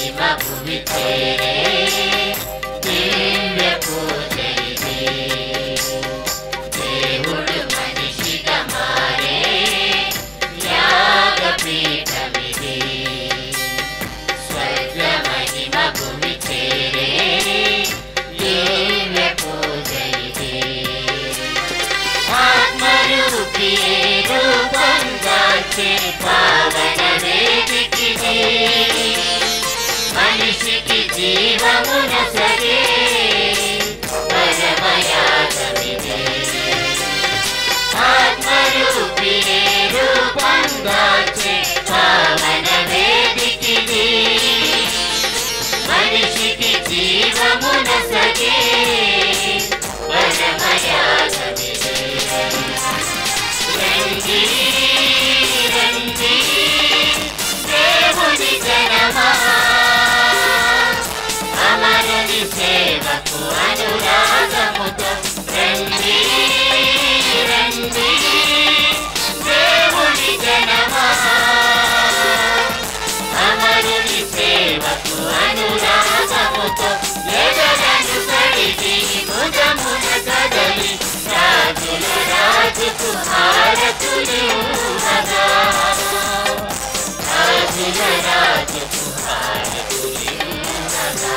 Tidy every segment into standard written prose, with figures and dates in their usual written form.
మహిమ భూమి చేరే దివ్య పూజ ఇది. దేవుడు మనిషిగా మారే యాగపీఠమిది. స్వర్గ మహిమ భూమి చేరే దివ్య పూజ ఇది. ఆత్మరూపియే రూపం దాల్చే పావన వేదికిది. మనిషికి జీవమునసగే పరమయాగమిది. ఆత్మరూపియే రూపం దాల్చే పావన వేదికిది. మనిషికి జీవమునసగే పరమయాగమిది. రండి రండి దేవుని జనమా, అమరుని సేవకు అనురాగముతో రండి రండి దేవుని జనమా, అమరుని సేవకు అనురాగముతో ఎదగను సడిగి భుజమున కదలి రాజుల రాజుకు హారతులివ్వగా. రాజుల రాజుకు హారతులివ్వగా.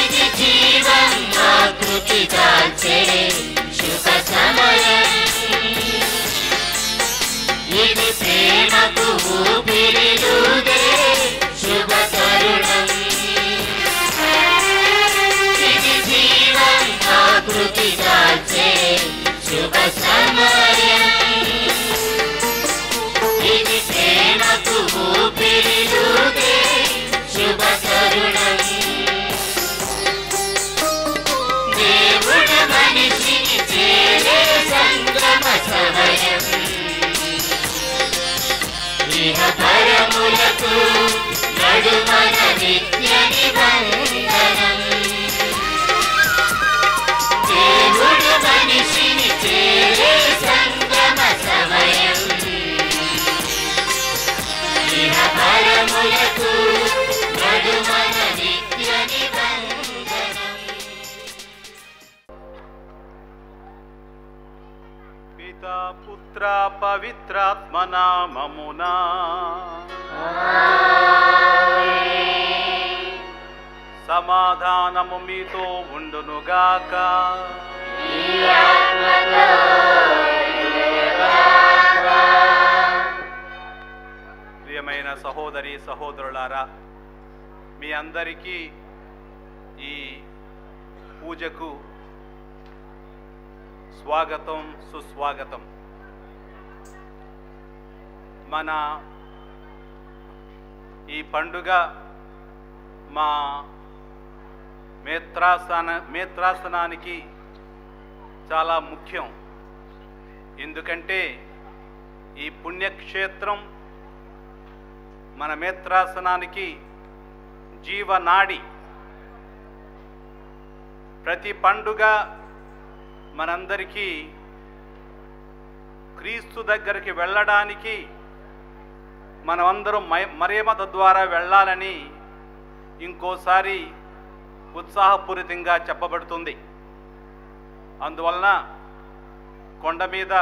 ఇది జీవం ఆకృతి దాల్చే శుభ సమయం. ఇది ప్రేమకు ఊపిరిలూదే శుభ తరుణం. ఇది జీవం ఆకృతి దాల్చే శుభ సమయం. ఇది ప్రేమకు ఊపిరిలూదే శుభ తరుణం. దేవుడు మనిషిని చేరే సంగమ సమయం. ఇహ పరములకు నడుమన నిత్య నిబంధనం. దేవుడు మనిషిని చేరే సంగమ సమయం. ఇహ పరములకు నడుమన నిత్య నిబంధనం. పితా పుత్ర పవిత్రాత్మ నామమునా సమాధానము మీతో ఉండునుగాక. ప్రియమైన సహోదరి సహోదరులారా, మీ అందరికీ ఈ పూజకు స్వాగతం సుస్వాగతం. మన ఈ పండుగ మా మేత్రాసనానికి చాలా ముఖ్యం. ఎందుకంటే ఈ పుణ్యక్షేత్రం మన మేత్రాసనానికి జీవనాడి. ప్రతి పండుగ మనందరికీ క్రీస్తు దగ్గరికి వెళ్ళడానికి, మనమందరం మరియమ్మ ద్వారా వెళ్ళాలని ఇంకోసారి ఉత్సాహపూరితంగా చెప్పబడుతుంది. అందువలన కొండ మీద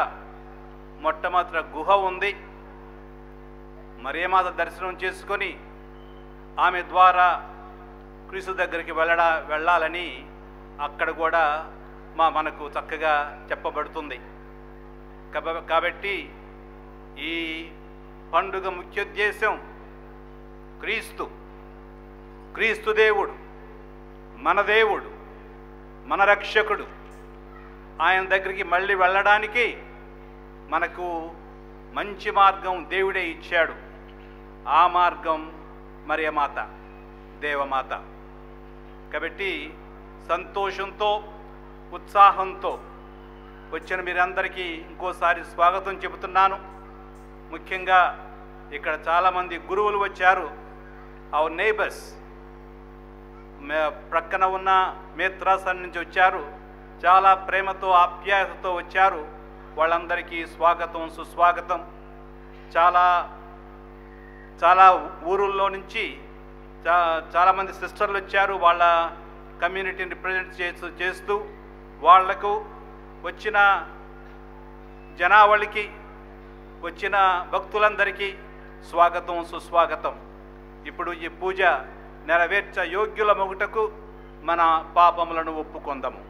మొట్టమొదటి గుహ ఉంది. మరియమాత దర్శనం చేసుకొని ఆమె ద్వారా క్రీస్తు దగ్గరికి వెళ్ళాలని అక్కడ కూడా మనకు చక్కగా చెప్పబడుతుంది. కాబట్టి ఈ పండుగ ముఖ్యోద్దేశం క్రీస్తు దేవుడు, మన దేవుడు, మన రక్షకుడు. ఆయన దగ్గరికి మళ్ళీ వెళ్ళడానికి మనకు మంచి మార్గం దేవుడే ఇచ్చాడు. ఆ మార్గం మరియమాత, దేవమాత. కాబట్టి సంతోషంతో ఉత్సాహంతో వచ్చిన మీరందరికీ ఇంకోసారి స్వాగతం చెబుతున్నాను. ముఖ్యంగా ఇక్కడ చాలామంది గురువులు వచ్చారు. అవర్ నైబర్స్, ప్రక్కన ఉన్న మేత్రాసన్ నుంచి వచ్చారు. చాలా ప్రేమతో ఆప్యాయతతో వచ్చారు. వాళ్ళందరికీ స్వాగతం, సుస్వాగతం. చాలా చాలా ఊరుల్లో నుంచి చాలామంది సిస్టర్లు వచ్చారు. వాళ్ళ కమ్యూనిటీని రిప్రజెంట్ చేస్తూ వాళ్లకు వచ్చిన జనావళికి, వచ్చిన భక్తులందరికీ స్వాగతం, సుస్వాగతం. ఇప్పుడు ఈ పూజ నెరవేర్చ యోగ్యుల మొగుటకు మన పాపములను ఒప్పుకొందము.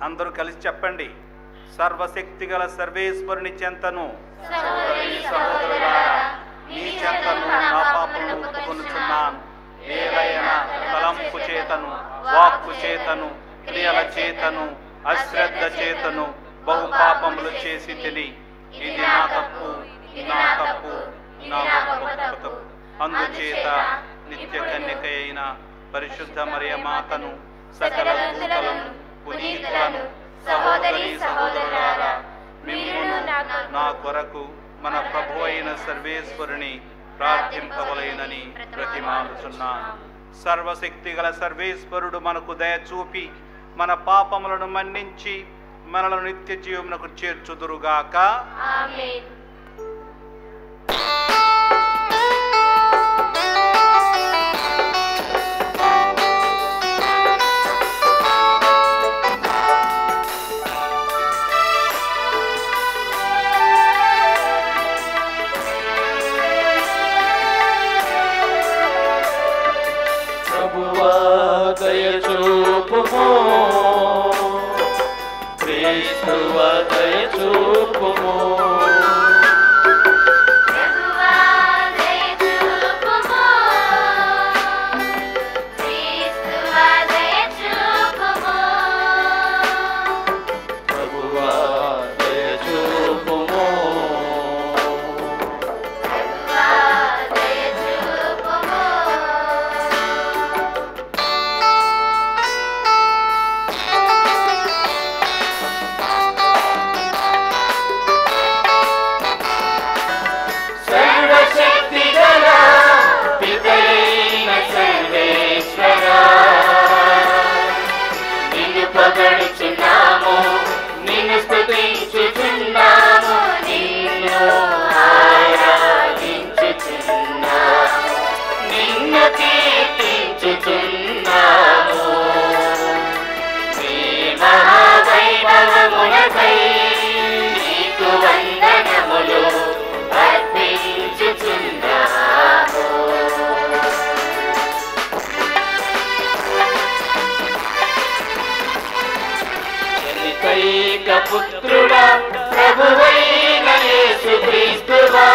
అందరూ కలిసి చెప్పండి. సర్వశక్తి గల సర్వేశ్వరుని చెంతను, సహోదరులారా, నీ చెంతను నా పాపములను ఒప్పుకొనుచున్నాను. ఏలైన తలంపు చేతను, వాక్కు చేతను, క్రియల చేతను, అశ్రద్ధ చేతను బహు పాపములు చేసి తిని. ఇది నా తప్పు, నా తప్పు, నా గొప్ప తప్పు. అందుచేత నిత్య కన్యక అయిన పరిశుద్ధ మరియమాతను, సకల దూతలను, పునీతులను, సహోదరి సహోదరులారా, మిమ్మును నా కొరకు మన ప్రభు అయిన సర్వేశ్వరుని ప్రార్థింపవలెనని ప్రతిమాలుచున్నాను. సర్వశక్తి గల సర్వేశ్వరుడు మనకు దయ చూపి మన పాపములను మన్నించి మనలను నిత్య జీవమునకు చేర్చుదురుగాక. ఆమేన్. ప్రభువా దయచూపుము, క్రీస్తువా దయచూపుము. ప్రభువా దయచూపుము, క్రీస్తువా దయచూపుము. ప్రభువా దయచూపుము. ప్రభువా దయచూపుము. సర్వశక్తి గల పితయైన సర్వేశ్వరా, నిన్ను పొగడుచున్నాము, నిన్ను స్తుతించుచున్నాము, నిన్ను ఆరాధించుచున్నాము, నిన్ను కీర్తించుచున్నాము. నీ మహావైభవములకై నీకు వందనములు అర్పించుచున్నాము. జనితైక పుత్రుడా, ప్రభువైన యేసుక్రీస్తువా,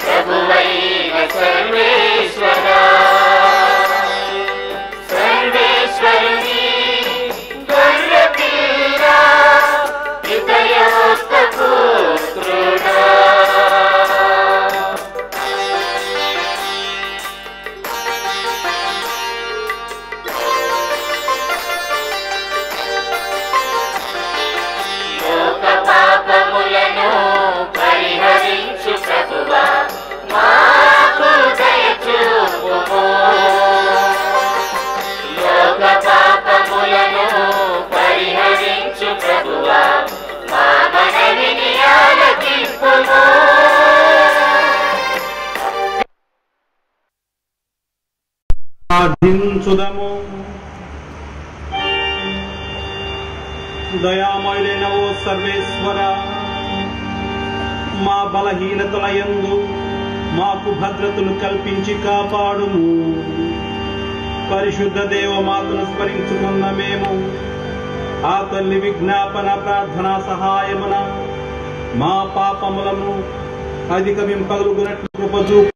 ప్రభువైన సర్వేశ్వరా, సర్వేశ్వరుని గొర్రెపిల్ల, హృదయోస్త పుత్రుడా. లోక పాపములను పరిహరించు ప్రభువా, మాకు దయచూపుము. లోక పాపములను పరిహరించు ప్రభువా, మా మనవిని ఆలకింపుము. ప్రార్థించుదము. దయామయుడైన ఓ సర్వేశ్వర, మా బలహీనతల యందు మాకు భద్రతను కల్పించి కాపాడుము. పరిశుద్ధ దేవమాతను స్మరించుకున్న మేము ఆ తల్లి విజ్ఞాపన ప్రార్థనా సహాయమున మా పాపములను అధిగమింపగలుగునట్లు కృప చూపు.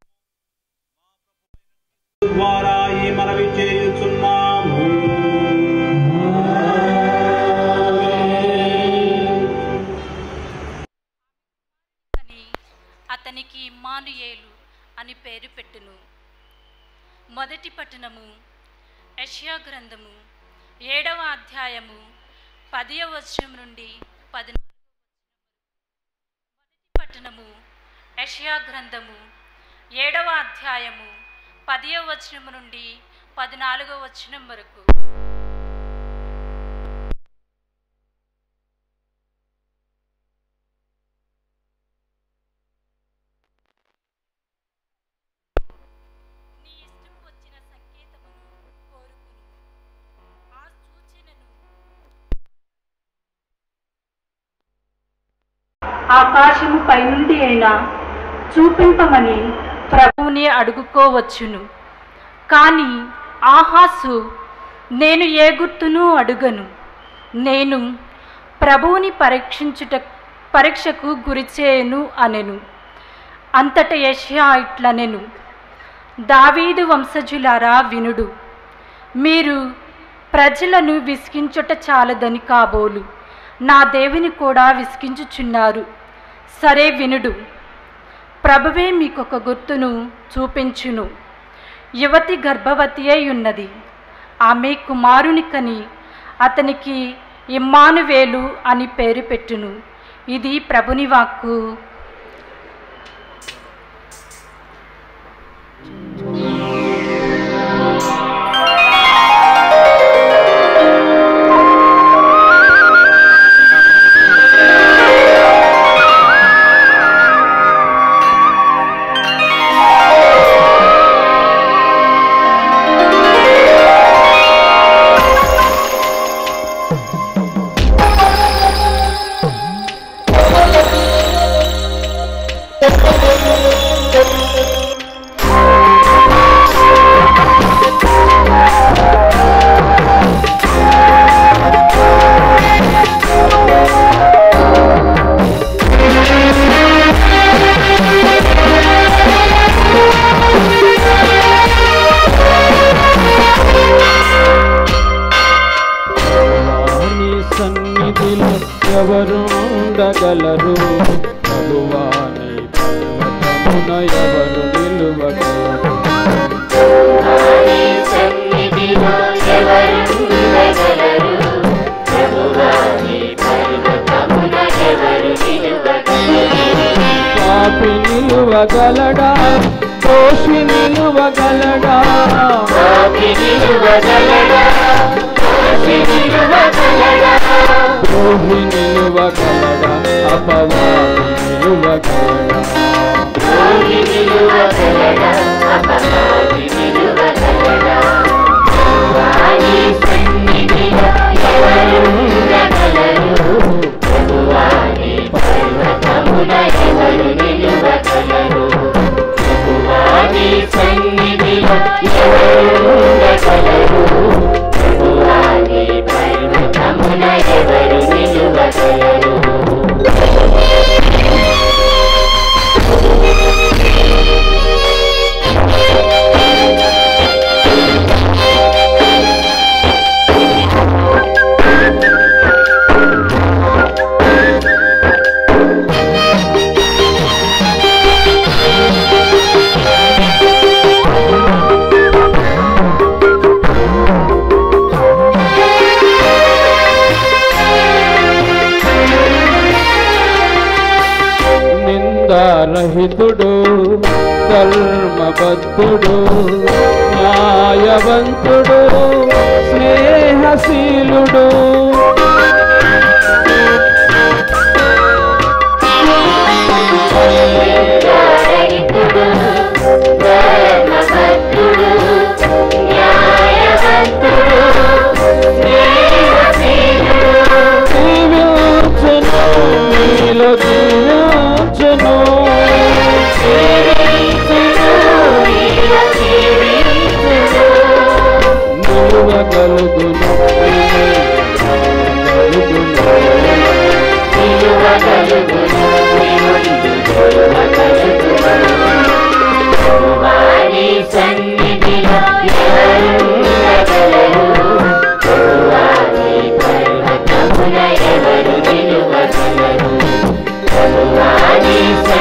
అతనికి ఇమ్మానుయేలు అని పేరు పెట్టును. మొదటి పట్టణము యెషయా గ్రంథము 7వ అధ్యాయము 10వ వచనం నుండి 14వ వచనం. మొదటి పట్టణము యెషయా గ్రంథము 7వ అధ్యాయము 10వ వచనం నుండి 14వ వచనం వరకు. ఆకాశము పైనుండి అయినా చూపింపమని ప్రభువుని అడుగుకోవచ్చును. కానీ ఆహాసు, నేను ఏ గుర్తును అడుగను, నేను ప్రభువుని పరీక్షకు గురిచేయను అనెను. అంతట యెషయా ఇట్లనెను, దావీదు వంశజులారా వినుడు, మీరు ప్రజలను విసిగించుట చాలదని కాబోలు నా దేవుని కూడా విసిగించుచున్నారు. సరే వినుడు, ప్రభువే మీకొక గుర్తును చూపించును. యువతి గర్భవతి అయి ఉన్నది, ఆమె కుమారుని కని అతనికి ఇమ్మానువేలు అని పేరు పెట్టును. ఇది ప్రభుని వాక్కు. ఎవరుండగలరు, ప్రభువాని పర్వతమున ఎవరు నిలువగలరు? పాపి నిలువగలడా, దోషి నిలువగలడా, ద్రోహి నిలువగలడా, అపవాది నిలువగలడా? రహితుడు, ధర్మబద్ధుడు, న్యాయవంతుడు, స్నేహశీలుడు,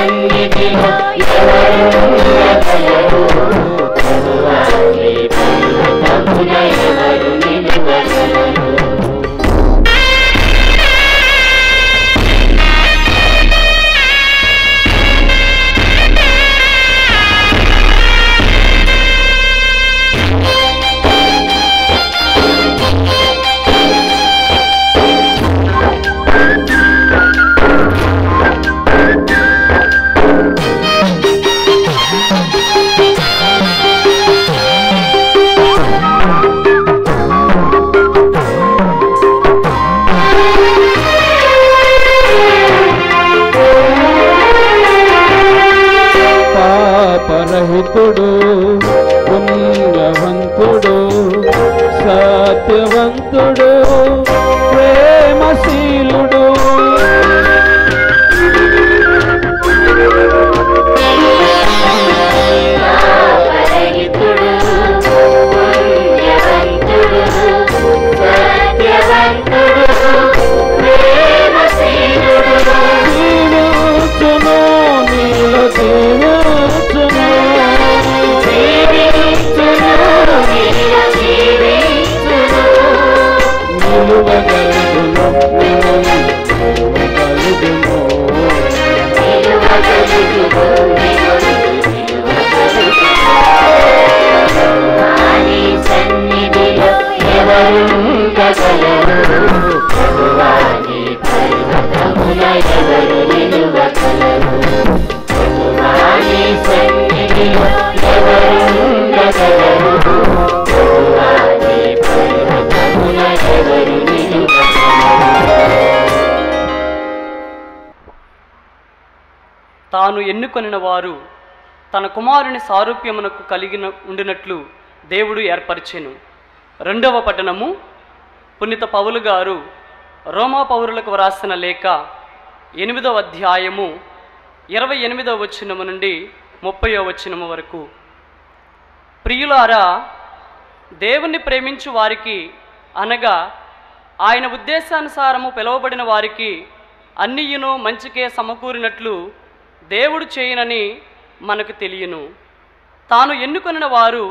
సన్నిధిలో ఎవరుండగలరు? ప్రభువా నీ పర్వతమున ఎవరు నిలువగలరు? పాపరహితుడు పుణ్యవంతుడు సత్యవంతుడు ప్రేమశీలుడు పాపరహితుడు పుణ్యవంతుడు సత్యవంతుడు ప్రేమశీలుడు జీవించును నీలో జీవించును నిలువగలుగును సన్నిధిలో ఎవరుండగలరు? ప్రభువా నీ పర్వతమున ఎవరు నిలువగలరు? ప్రభువా నీ సన్నిధిలో ఎవరుండగలరు? ప్రభువా నీ పర్వతమున ఎవరు నిలువగలరు? తాను ఎన్నుకొనిన వారు తన కుమారుని సారూప్యమునకు కలిగిన ఉండినట్లు దేవుడు ఏర్పరిచెను. రెండవ పట్టణము, పునీత పౌలు గారు రోమా పౌరులకు వ్రాసిన లేఖ 8వ అధ్యాయము 28వ వచనము నుండి 30వ వచనము వరకు. ప్రియులారా, దేవుణ్ణి ప్రేమించు వారికి అనగా ఆయన ఉద్దేశానుసారము పిలువబడిన వారికి అన్నియును మంచికే సమకూరినట్లు దేవుడు చేయనని మనకు తెలియను. తాను ఎన్నుకొనిన వారు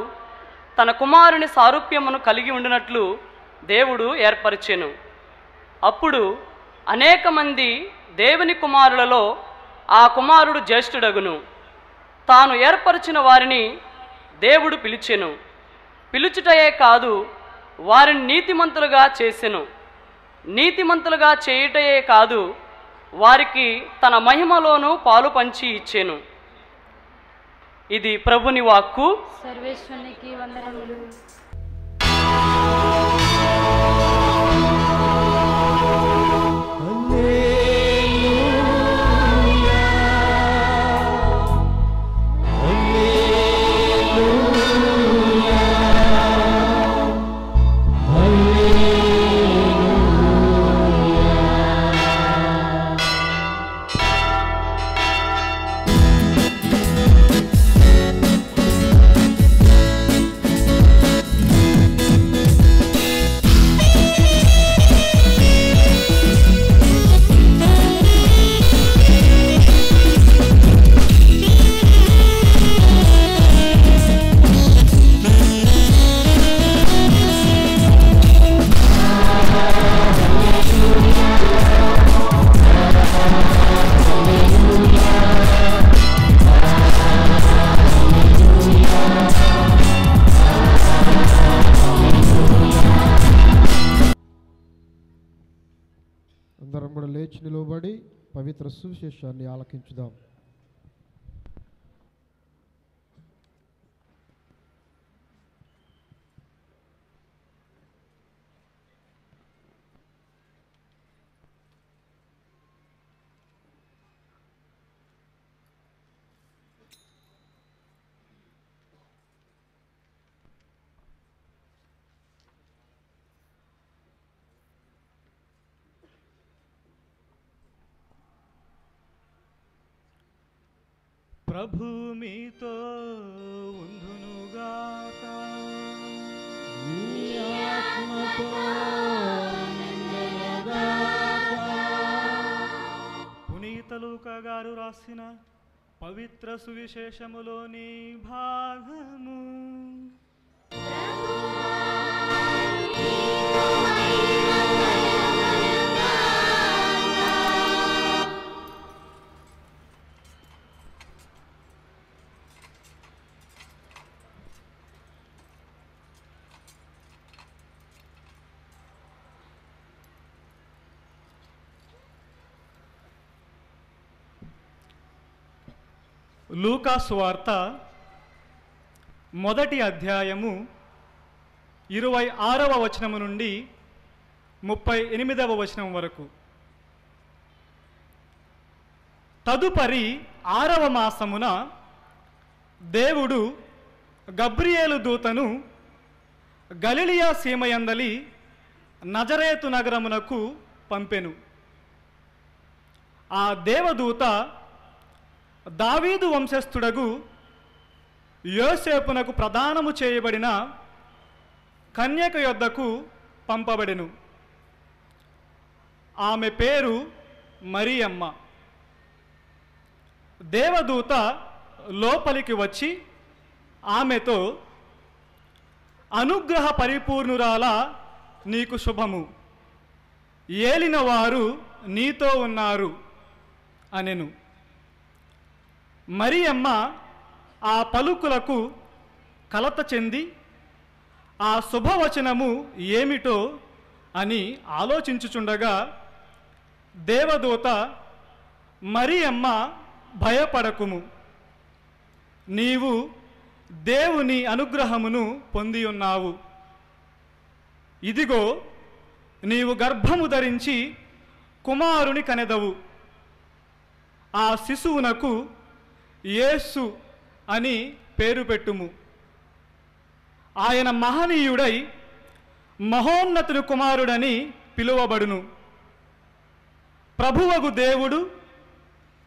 తన కుమారుని సారూప్యమును కలిగి ఉండినట్లు దేవుడు ఏర్పరిచెను. అప్పుడు అనేక మంది దేవుని కుమారులలో ఆ కుమారుడు జ్యేష్ఠుడగును. తాను ఏర్పరిచిన వారిని దేవుడు పిలిచెను. పిలుచుటయే కాదు, వారిని నీతిమంతులుగా చేసెను. నీతిమంతులుగా చేయుటయే కాదు, వారికి తన మహిమలోనూ పాలు పంచి ఇచ్చెను. ఇది ప్రభుని వాక్కు. సర్వేశ్వరునికి వందనములు. అందరం కూడా లేచి నిలవబడి పవిత్ర సువిశేషాన్ని ఆలకించుదాం. ప్రభు మీతో ఉండునుగాక. పునీత లూకా గారు రాసిన పవిత్ర సువిశేషములోని భాగము. లూకా సువార్త 1వ అధ్యాయము 26వ వచనము నుండి 38వ వచనం వరకు. తదుపరి 6వ మాసమున దేవుడు గబ్రియేలు దూతను గలిలియా సీమయందలి నజరేతు నగరమునకు పంపెను. ఆ దేవదూత దావీదు వంశస్థుడగు యోసేపునకు ప్రదానము చేయబడిన కన్యక యొద్దకు పంపబడెను. ఆమె పేరు మరియమ్మ. దేవదూత లోపలికి వచ్చి ఆమెతో, అనుగ్రహ పరిపూర్ణురాల, నీకు శుభము, ఏలినవారు నీతో ఉన్నారు అనెను. మరియమ్మ ఆ పలుకులకు కలత చెంది ఆ శుభవచనము ఏమిటో అని ఆలోచించుచుండగా దేవదూత, మరియమ్మ, భయపడకుము, నీవు దేవుని అనుగ్రహమును పొంది ఉన్నావు. ఇదిగో, నీవు గర్భము ధరించి కుమారుని కనెదవు. ఆ శిశువునకు యేసు అని పేరు పెట్టుము. ఆయన మహనీయుడై మహోన్నతుని కుమారుడని పిలువబడును. ప్రభువగు దేవుడు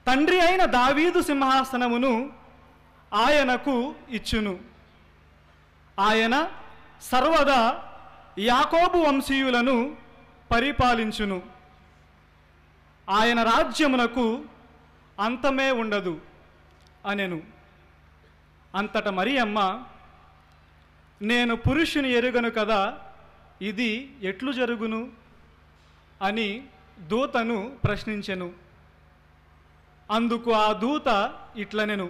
తండ్రి అయిన దావీదు సింహాసనమును ఆయనకు ఇచ్చును. ఆయన సర్వదా యాకోబు వంశీయులను పరిపాలించును. ఆయన రాజ్యమునకు అంతమే ఉండదు అనెను. అంతట మరియమ్మ, నేను పురుషుని ఎరుగను కదా, ఇది ఎట్లు జరుగును అని దూతను ప్రశ్నించెను. అందుకు ఆ దూత ఇట్లనెను,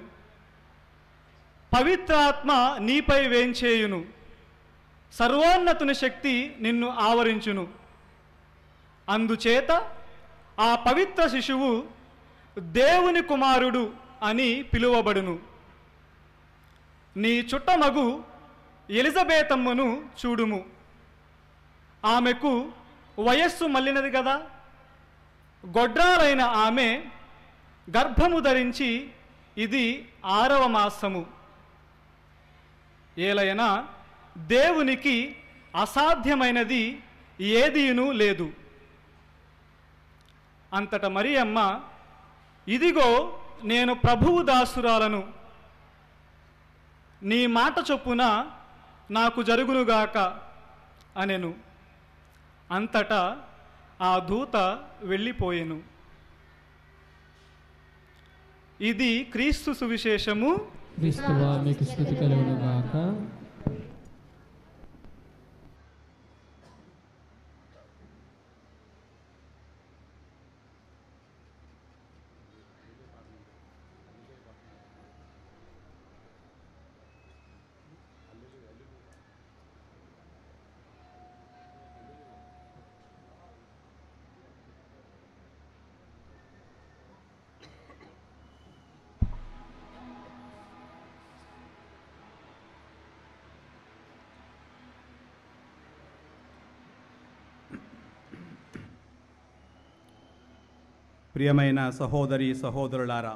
పవిత్రాత్మ నీపై వేంచేయును, సర్వోన్నతుని శక్తి నిన్ను ఆవరించును. అందుచేత ఆ పవిత్ర శిశువు దేవుని కుమారుడు అని పిలువబడును. నీ చుట్టమగు ఎలిజబేతమ్మను చూడుము. ఆమెకు వయస్సు మళ్ళినది కదా. గొడ్రాలైన ఆమె గర్భము ధరించి ఇది 6వ మాసము. ఏలైనా దేవునికి అసాధ్యమైనది ఏదీనూ లేదు. అంతట మరియమ్మ, ఇదిగో, నేను ప్రభువు దాసురాలను, నీ మాట చొప్పున నాకు జరుగునుగాక అనెను. అంతటా ఆ దూత వెళ్ళిపోయెను. ఇది క్రీస్తు సువిశేషము. క్రీస్తువా మీకు స్తుతి కలుగునుగాక. ప్రియమైన సహోదరి సహోదరులారా,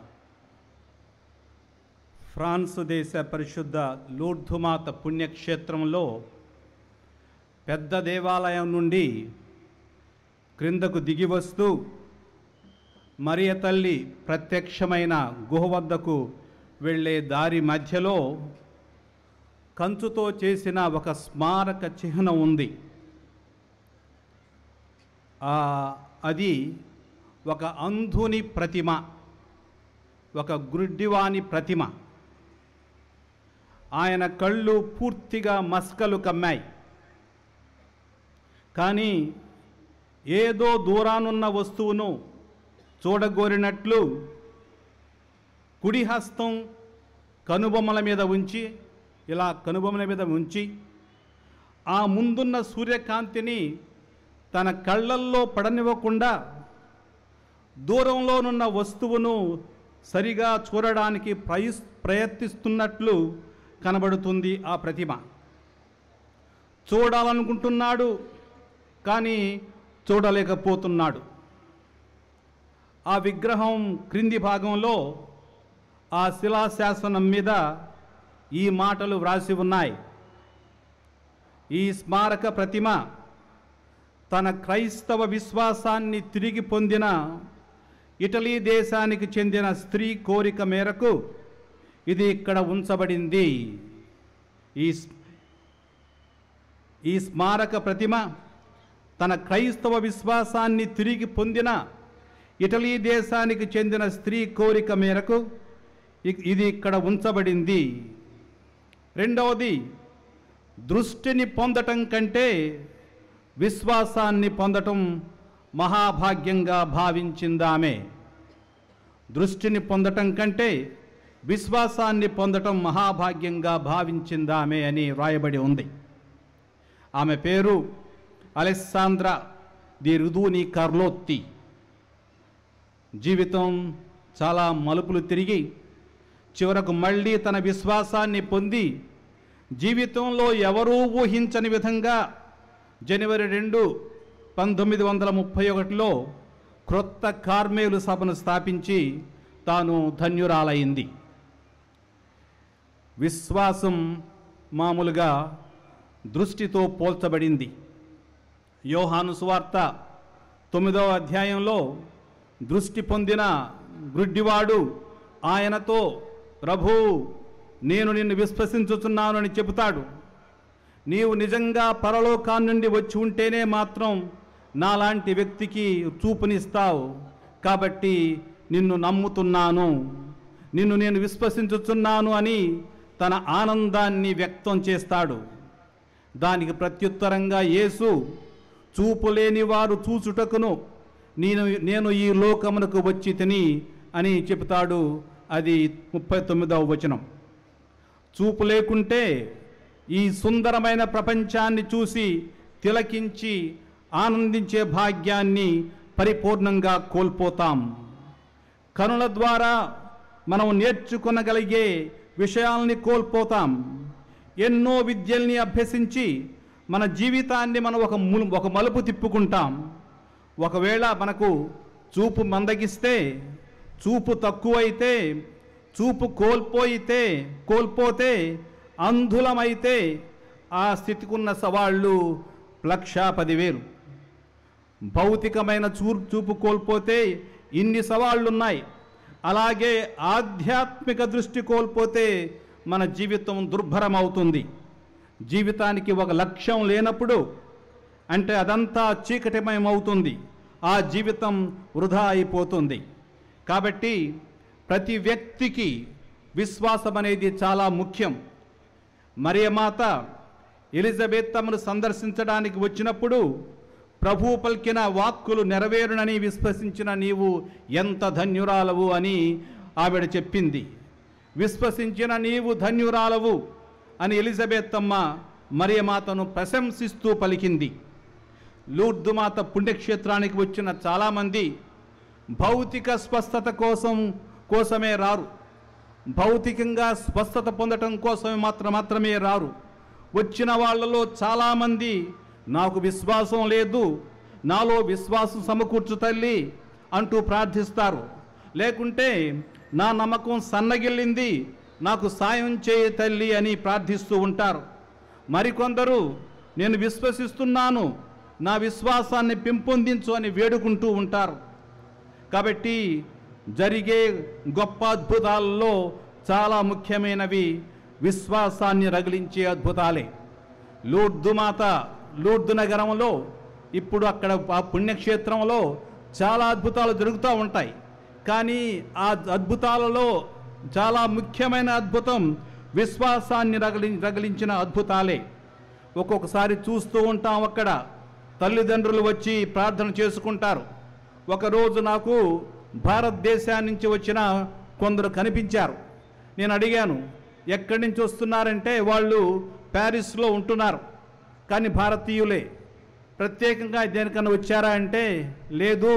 ఫ్రాన్సు దేశ పరిశుద్ధ లూర్దుమాత పుణ్యక్షేత్రంలో పెద్ద దేవాలయం నుండి క్రిందకు దిగి వస్తూ మరియ తల్లి ప్రత్యక్షమైన గుహ వద్దకు వెళ్ళే దారి మధ్యలో కంచుతో చేసిన ఒక స్మారక చిహ్నం ఉంది. అది ఒక అంధుని ప్రతిమ, ఒక గుడ్డివాని ప్రతిమ. ఆయన కళ్ళు పూర్తిగా మస్కలు కమ్మాయి. కానీ ఏదో దూరానున్న వస్తువును చూడగోరినట్లు కుడి హస్తం కనుబొమ్మల మీద ఉంచి, ఇలా కనుబొమ్మల మీద ఉంచి, ఆ ముందున్న సూర్యకాంతిని తన కళ్ళల్లో పడనివ్వకుండా దూరంలోనున్న వస్తువును సరిగా చూడడానికి ప్రయత్నిస్తున్నట్లు కనబడుతుంది ఆ ప్రతిమ. చూడాలనుకుంటున్నాడు, కానీ చూడలేకపోతున్నాడు. ఆ విగ్రహం క్రింది భాగంలో ఆ శిలాశాసనం మీద ఈ మాటలు వ్రాసి ఉన్నాయి. ఈ స్మారక ప్రతిమ తన క్రైస్తవ విశ్వాసాన్ని తిరిగి పొందిన ఇటలీ దేశానికి చెందిన స్త్రీ కోరిక మేరకు ఇది ఇక్కడ ఉంచబడింది. ఈ స్మారక ప్రతిమ తన క్రైస్తవ విశ్వాసాన్ని తిరిగి పొందిన ఇటలీ దేశానికి చెందిన స్త్రీ కోరిక మేరకు ఇది ఇక్కడ ఉంచబడింది. రెండవది, దృష్టిని పొందటం కంటే విశ్వాసాన్ని పొందటం మహాభాగ్యంగా భావించిందామె. దృష్టిని పొందటం కంటే విశ్వాసాన్ని పొందటం మహాభాగ్యంగా భావించిందామె అని వ్రాయబడి ఉంది. ఆమె పేరు అలెస్సాంద్రా ది రుదూని కార్లోత్తి. జీవితం చాలా మలుపులు తిరిగి చివరకు మళ్ళీ తన విశ్వాసాన్ని పొంది జీవితంలో ఎవరూ ఊహించని విధంగా జనవరి 2, 1931లో క్రొత్త కార్మేలు సభను స్థాపించి తాను ధన్యురాలైంది. విశ్వాసం మామూలుగా దృష్టితో పోల్చబడింది. యోహాను సువార్త 9వ అధ్యాయంలో దృష్టి పొందిన గుడ్డివాడు ఆయనతో, ప్రభూ, నేను నిన్ను విశ్వసించుచున్నాను అని చెబుతాడు. నీవు నిజంగా పరలోకాన్ని నుండి వచ్చి ఉంటేనే మాత్రం నాలాంటి వ్యక్తికి చూపునిస్తావు, కాబట్టి నిన్ను నమ్ముతున్నాను, నిన్ను నేను విశ్వసించుచున్నాను అని తన ఆనందాన్ని వ్యక్తం చేస్తాడు. దానికి ప్రత్యుత్తరంగా యేసు, చూపు లేని వారు చూచుటకును నేను ఈ లోకమునకు వచ్చి తిని అని చెబుతాడు. అది 39వ వచనం. చూపు లేకుంటే ఈ సుందరమైన ప్రపంచాన్ని చూసి తిలకించి ఆనందించే భాగ్యాన్ని పరిపూర్ణంగా కోల్పోతాం. కనుల ద్వారా మనం నేర్చుకొనగలిగే విషయాల్ని కోల్పోతాం. ఎన్నో విద్యల్ని అభ్యసించి మన జీవితాన్ని మనం ఒక మలుపు తిప్పుకుంటాం. ఒకవేళ మనకు చూపు మందగిస్తే, చూపు తక్కువైతే, చూపు కోల్పోతే, అంధులమైతే ఆ స్థితికున్న సవాళ్ళు 1,10,000. భౌతికమైన చూపు కోల్పోతే ఇన్ని సవాళ్ళున్నాయి. అలాగే ఆధ్యాత్మిక దృష్టి కోల్పోతే మన జీవితం దుర్భరమవుతుంది. జీవితానికి ఒక లక్ష్యం లేనప్పుడు అంటే అదంతా చీకటిమయమవుతుంది. ఆ జీవితం వృధా అయిపోతుంది. కాబట్టి ప్రతి వ్యక్తికి విశ్వాసం అనేది చాలా ముఖ్యం. మరియమాత ఎలిజబెత్ తమను సందర్శించడానికి వచ్చినప్పుడు ప్రభువు పలికిన వాక్కులు నెరవేరునని విశ్వసించిన నీవు ఎంత ధన్యురాలవు అని ఆవిడ చెప్పింది. విశ్వసించిన నీవు ధన్యురాలవు అని ఎలిజబెత్ అమ్మ మరియమాతను ప్రశంసిస్తూ పలికింది. లూర్దు మాత పుణ్యక్షేత్రానికి వచ్చిన చాలామంది భౌతిక స్వస్థత కోసమే రారు. భౌతికంగా స్వస్థత పొందటం కోసమే మాత్రమే రారు. వచ్చిన వాళ్ళలో చాలామంది నాకు విశ్వాసం లేదు, నాలో విశ్వాసం సమకూర్చు తల్లి అంటూ ప్రార్థిస్తారు. లేకుంటే నా నమ్మకం సన్నగిల్లింది, నాకు సాయం చేయి తల్లి అని ప్రార్థిస్తూ ఉంటారు. మరికొందరు నేను విశ్వసిస్తున్నాను, నా విశ్వాసాన్ని పెంపొందించు అని వేడుకుంటూ ఉంటారు. కాబట్టి జరిగే గొప్ప అద్భుతాలలో చాలా ముఖ్యమైనవి విశ్వాసాన్ని రగిలించే అద్భుతాలే. లూర్దు నగరంలో ఇప్పుడు అక్కడ ఆ పుణ్యక్షేత్రంలో చాలా అద్భుతాలు జరుగుతూ ఉంటాయి. కానీ ఆ అద్భుతాలలో చాలా ముఖ్యమైన అద్భుతం విశ్వాసాన్ని రగిలించిన అద్భుతాలే. ఒక్కొక్కసారి చూస్తూ ఉంటాం, అక్కడ తల్లిదండ్రులు వచ్చి ప్రార్థన చేసుకుంటారు. ఒకరోజు నాకు భారతదేశాన్ని నుంచి వచ్చిన కొందరు కనిపించారు. నేను అడిగాను, ఎక్కడి నుంచి వస్తున్నారంటే వాళ్ళు ప్యారిస్లో ఉంటున్నారు, కానీ భారతీయులే. ప్రత్యేకంగా దేనికన్నా వచ్చారా అంటే లేదు,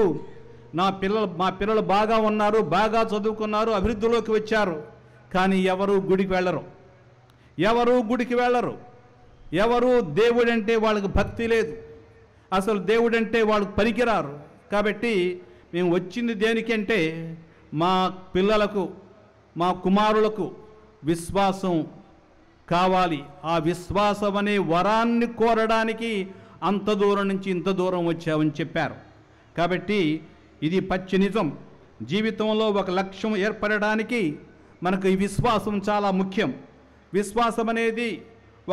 మా పిల్లలు బాగా ఉన్నారు, బాగా చదువుకున్నారు, అభివృద్ధిలోకి వచ్చారు, కానీ ఎవరు గుడికి వెళ్ళరు, ఎవరు దేవుడంటే వాళ్ళకి భక్తి లేదు, అసలు దేవుడంటే వాళ్ళకి పనికిరారు. కాబట్టి మేము వచ్చింది దేనికంటే మా పిల్లలకు, మా కుమారులకు విశ్వాసం కావాలి. ఆ విశ్వాసం అనే వరాన్ని కోరడానికి అంత దూరం నుంచి ఇంత దూరం వచ్చామని చెప్పారు. కాబట్టి ఇది పచ్చి నిజం. జీవితంలో ఒక లక్ష్యం ఏర్పడడానికి మనకు ఈ విశ్వాసం చాలా ముఖ్యం. విశ్వాసం అనేది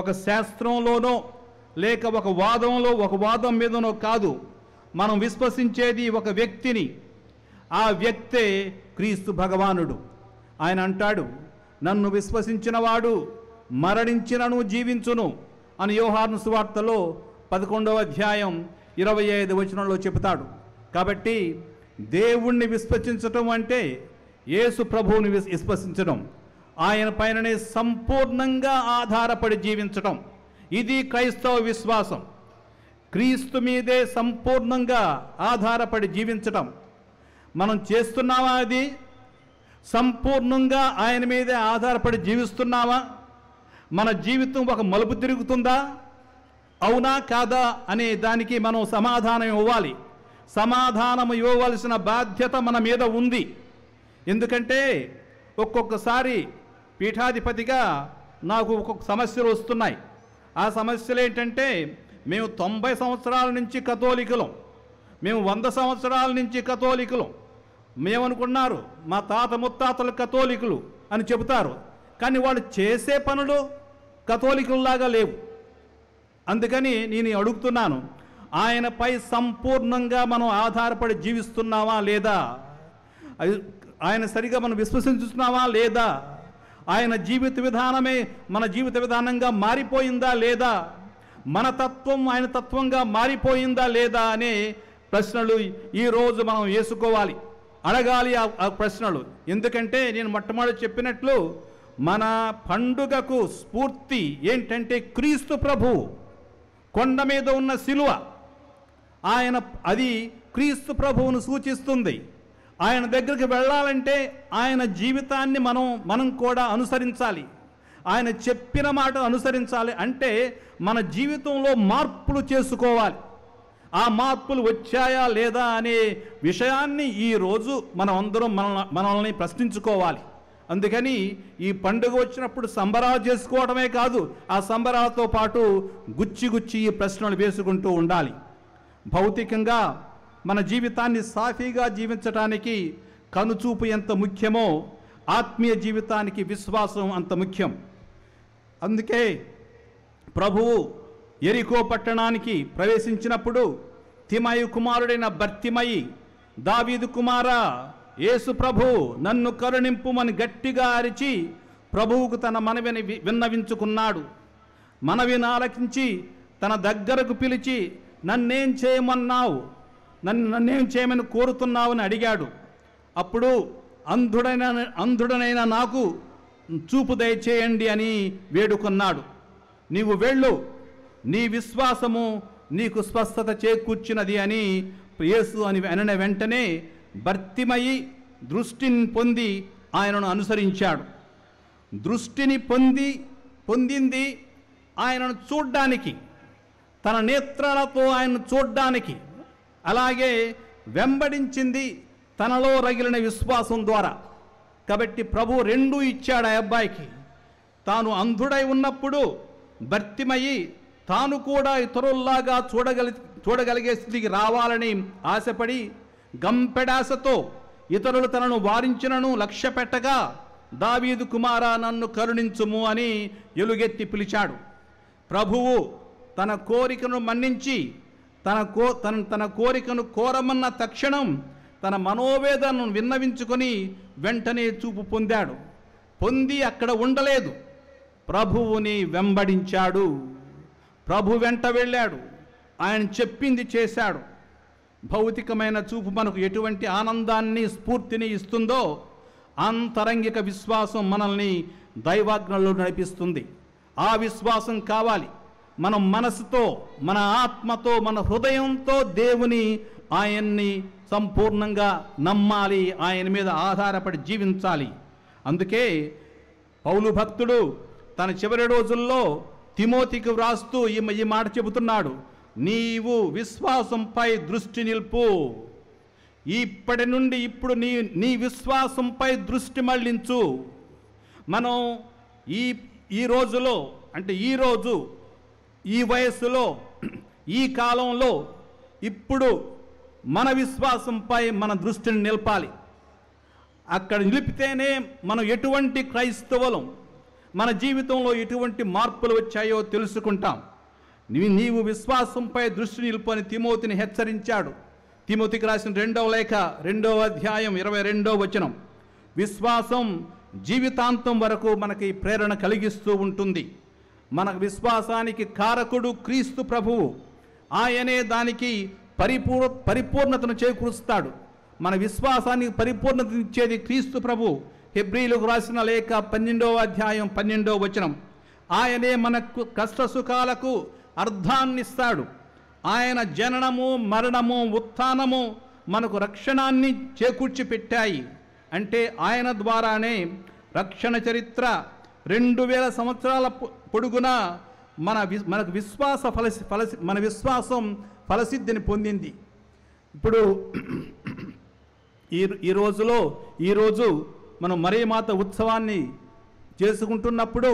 ఒక శాస్త్రంలోనో లేక ఒక వాదం మీదనో కాదు. మనం విశ్వసించేది ఒక వ్యక్తిని. ఆ వ్యక్తే క్రీస్తు భగవానుడు. ఆయన అంటాడు, నన్ను విశ్వసించిన వాడు మరణించినను జీవించును అని యోహాను సువార్తలో 11వ అధ్యాయం 25వ వచనంలో చెబుతాడు. కాబట్టి దేవుణ్ణి విశ్వసించటం అంటే యేసు ప్రభువుని విశ్వసించడం, ఆయన పైననే సంపూర్ణంగా ఆధారపడి జీవించటం. ఇది క్రైస్తవ విశ్వాసం. క్రీస్తు మీదే సంపూర్ణంగా ఆధారపడి జీవించటం. మనం చేస్తున్నామా? అది సంపూర్ణంగా ఆయన మీదే ఆధారపడి జీవిస్తున్నామా? మన జీవితం ఒక మలుపు తిరుగుతుందా, అవునా కాదా అనే దానికి మనం సమాధానం ఇవ్వాలి. సమాధానం ఇవ్వవలసిన బాధ్యత మన మీద ఉంది. ఎందుకంటే ఒక్కొక్కసారి పీఠాధిపతిగా నాకు ఒక్కొక్క సమస్యలు వస్తున్నాయి. ఆ సమస్యలు ఏంటంటే, మేము 90 సంవత్సరాల నుంచి కథోలికులం, మేము 100 సంవత్సరాల నుంచి కథోలికులం, మేమనుకున్నారు మా తాత ముత్తాతలు కథోలికులు అని చెబుతారు, కానీ వాళ్ళు చేసే పనులు కథోలికుల్లాగా లేవు. అందుకని నేను అడుగుతున్నాను, ఆయనపై సంపూర్ణంగా మనం ఆధారపడి జీవిస్తున్నామా లేదా? ఆయన సరిగా మనం విశ్వసించుతున్నామా లేదా? ఆయన జీవిత విధానమే మన జీవిత విధానంగా మారిపోయిందా లేదా? మన తత్వం ఆయన తత్వంగా మారిపోయిందా లేదా అనే ప్రశ్నలు ఈరోజు మనం వేసుకోవాలి, అడగాలి ఆ ప్రశ్నలు. ఎందుకంటే నేను మొట్టమొదటి చెప్పినట్లు మన పండుగకు స్ఫూర్తి ఏంటంటే క్రీస్తు ప్రభువు కొండ మీద ఉన్న శిలువ. ఆయన అది క్రీస్తు ప్రభువును సూచిస్తుంది. ఆయన దగ్గరికి వెళ్ళాలంటే ఆయన జీవితాన్ని మనం కూడా అనుసరించాలి, ఆయన చెప్పిన మాట అనుసరించాలి. అంటే మన జీవితంలో మార్పులు చేసుకోవాలి. ఆ మార్పులు వచ్చాయా లేదా అనే విషయాన్ని ఈరోజు మనం అందరం మనల్ని ప్రశ్నించుకోవాలి. అందుకని ఈ పండుగ వచ్చినప్పుడు సంబరాలు చేసుకోవడమే కాదు, ఆ సంబరాలతో పాటు గుచ్చి ఈ ప్రశ్నలు వేసుకుంటూ ఉండాలి. భౌతికంగా మన జీవితాన్ని సాఫీగా జీవించడానికి కనుచూపు ఎంత ముఖ్యమో ఆత్మీయ జీవితానికి విశ్వాసం అంత ముఖ్యం. అందుకే ప్రభువు ఎరికో పట్టణానికి ప్రవేశించినప్పుడు తిమయి కుమారుడైన బర్తిమయి, దావీదు కుమారా యేసు ప్రభు నన్ను కరుణింపుమని గట్టిగా అరిచి ప్రభువుకు తన మనవిని విన్నవించుకున్నాడు. మనవిని ఆలకించి తన దగ్గరకు పిలిచి నన్నేం చేయమన్నావు, నన్నేం చేయమని కోరుతున్నావు అని అడిగాడు. అప్పుడు అంధుడనైన నాకు చూపు దయచేయండి అని వేడుకున్నాడు. నీవు వెళ్ళు, నీ విశ్వాసము నీకు స్వస్థత చేకూర్చినది అని యేసు అని అనిన వెంటనే బర్తిమయి దృష్టిని పొంది ఆయనను అనుసరించాడు. దృష్టిని పొందింది ఆయనను చూడ్డానికి, తన నేత్రాలతో ఆయనను చూడ్డానికి. అలాగే వెంబడించింది తనలో రగిలిన విశ్వాసం ద్వారా. కాబట్టి ప్రభు రెండూ ఇచ్చాడు ఆ అబ్బాయికి. తాను అంధుడై ఉన్నప్పుడు బర్తిమయి తాను కూడా ఇతరుల్లాగా చూడగలిగే స్థితికి రావాలని ఆశపడి గంపెడాసతో ఇతరులు తనను వారించినను లక్ష్య పెట్టగా దావీదు కుమారా నన్ను కరుణించుము అని ఎలుగెత్తి పిలిచాడు. ప్రభువు తన కోరికను మన్నించి తన కోరికను కోరమన్న తక్షణం తన మనోవేదనను విన్నవించుకొని వెంటనే చూపు పొందాడు. పొంది అక్కడ ఉండలేదు, ప్రభువుని వెంబడించాడు, ప్రభు వెంట వెళ్ళాడు, ఆయన చెప్పింది చేశాడు. భౌతికమైన చూపు మనకు ఎటువంటి ఆనందాన్ని స్ఫూర్తిని ఇస్తుందో ఆంతరంగిక విశ్వాసం మనల్ని దైవాజ్ఞలో నడిపిస్తుంది. ఆ విశ్వాసం కావాలి. మనం మనసుతో, మన ఆత్మతో, మన హృదయంతో దేవుని, ఆయన్ని సంపూర్ణంగా నమ్మాలి, ఆయన మీద ఆధారపడి జీవించాలి. అందుకే పౌలు భక్తుడు తన చివరి రోజుల్లో తిమోతికి వ్రాస్తూ ఈ మాట చెబుతున్నాడు, నీవు విశ్వాసంపై దృష్టి నిలుపు. ఇప్పటి నుండి ఇప్పుడు నీ విశ్వాసంపై దృష్టి మళ్లించు. మనం ఈ రోజులో, అంటే ఈరోజు, ఈ వయస్సులో, ఈ కాలంలో ఇప్పుడు మన విశ్వాసంపై మన దృష్టిని నిలపాలి. అక్కడ నిలిపితేనే మనం ఎటువంటి క్రైస్తవులం, మన జీవితంలో ఎటువంటి మార్పులు వచ్చాయో తెలుసుకుంటాం. నీవు విశ్వాసంపై దృష్టి నిలుపని తిమోతిని హెచ్చరించాడు. తిమోతికి రాసిన 2వ లేఖ 2వ అధ్యాయం 22వ వచనం. విశ్వాసం జీవితాంతం వరకు మనకి ప్రేరణ కలిగిస్తూ ఉంటుంది. మన విశ్వాసానికి కారకుడు క్రీస్తు ప్రభువు. ఆయనే దానికి పరిపూర్ణతను చేకూరుస్తాడు. మన విశ్వాసానికి పరిపూర్ణత ఇచ్చేది క్రీస్తు ప్రభు. హెబ్రీలకు రాసిన లేఖ 12వ అధ్యాయం 12వ వచనం. ఆయనే మనకు కష్ట సుఖాలకు అర్థాన్నిస్తాడు. ఆయన జననము, మరణము, ఉత్థానము మనకు రక్షణాన్ని చేకూర్చి పెట్టాయి. అంటే ఆయన ద్వారానే రక్షణ చరిత్ర 2000 సంవత్సరాల పొడుగున మనకు మన విశ్వాసం ఫలసిద్ధిని పొందింది. ఇప్పుడు ఈరోజు మనం మరియమాత ఉత్సవాన్ని చేసుకుంటున్నప్పుడు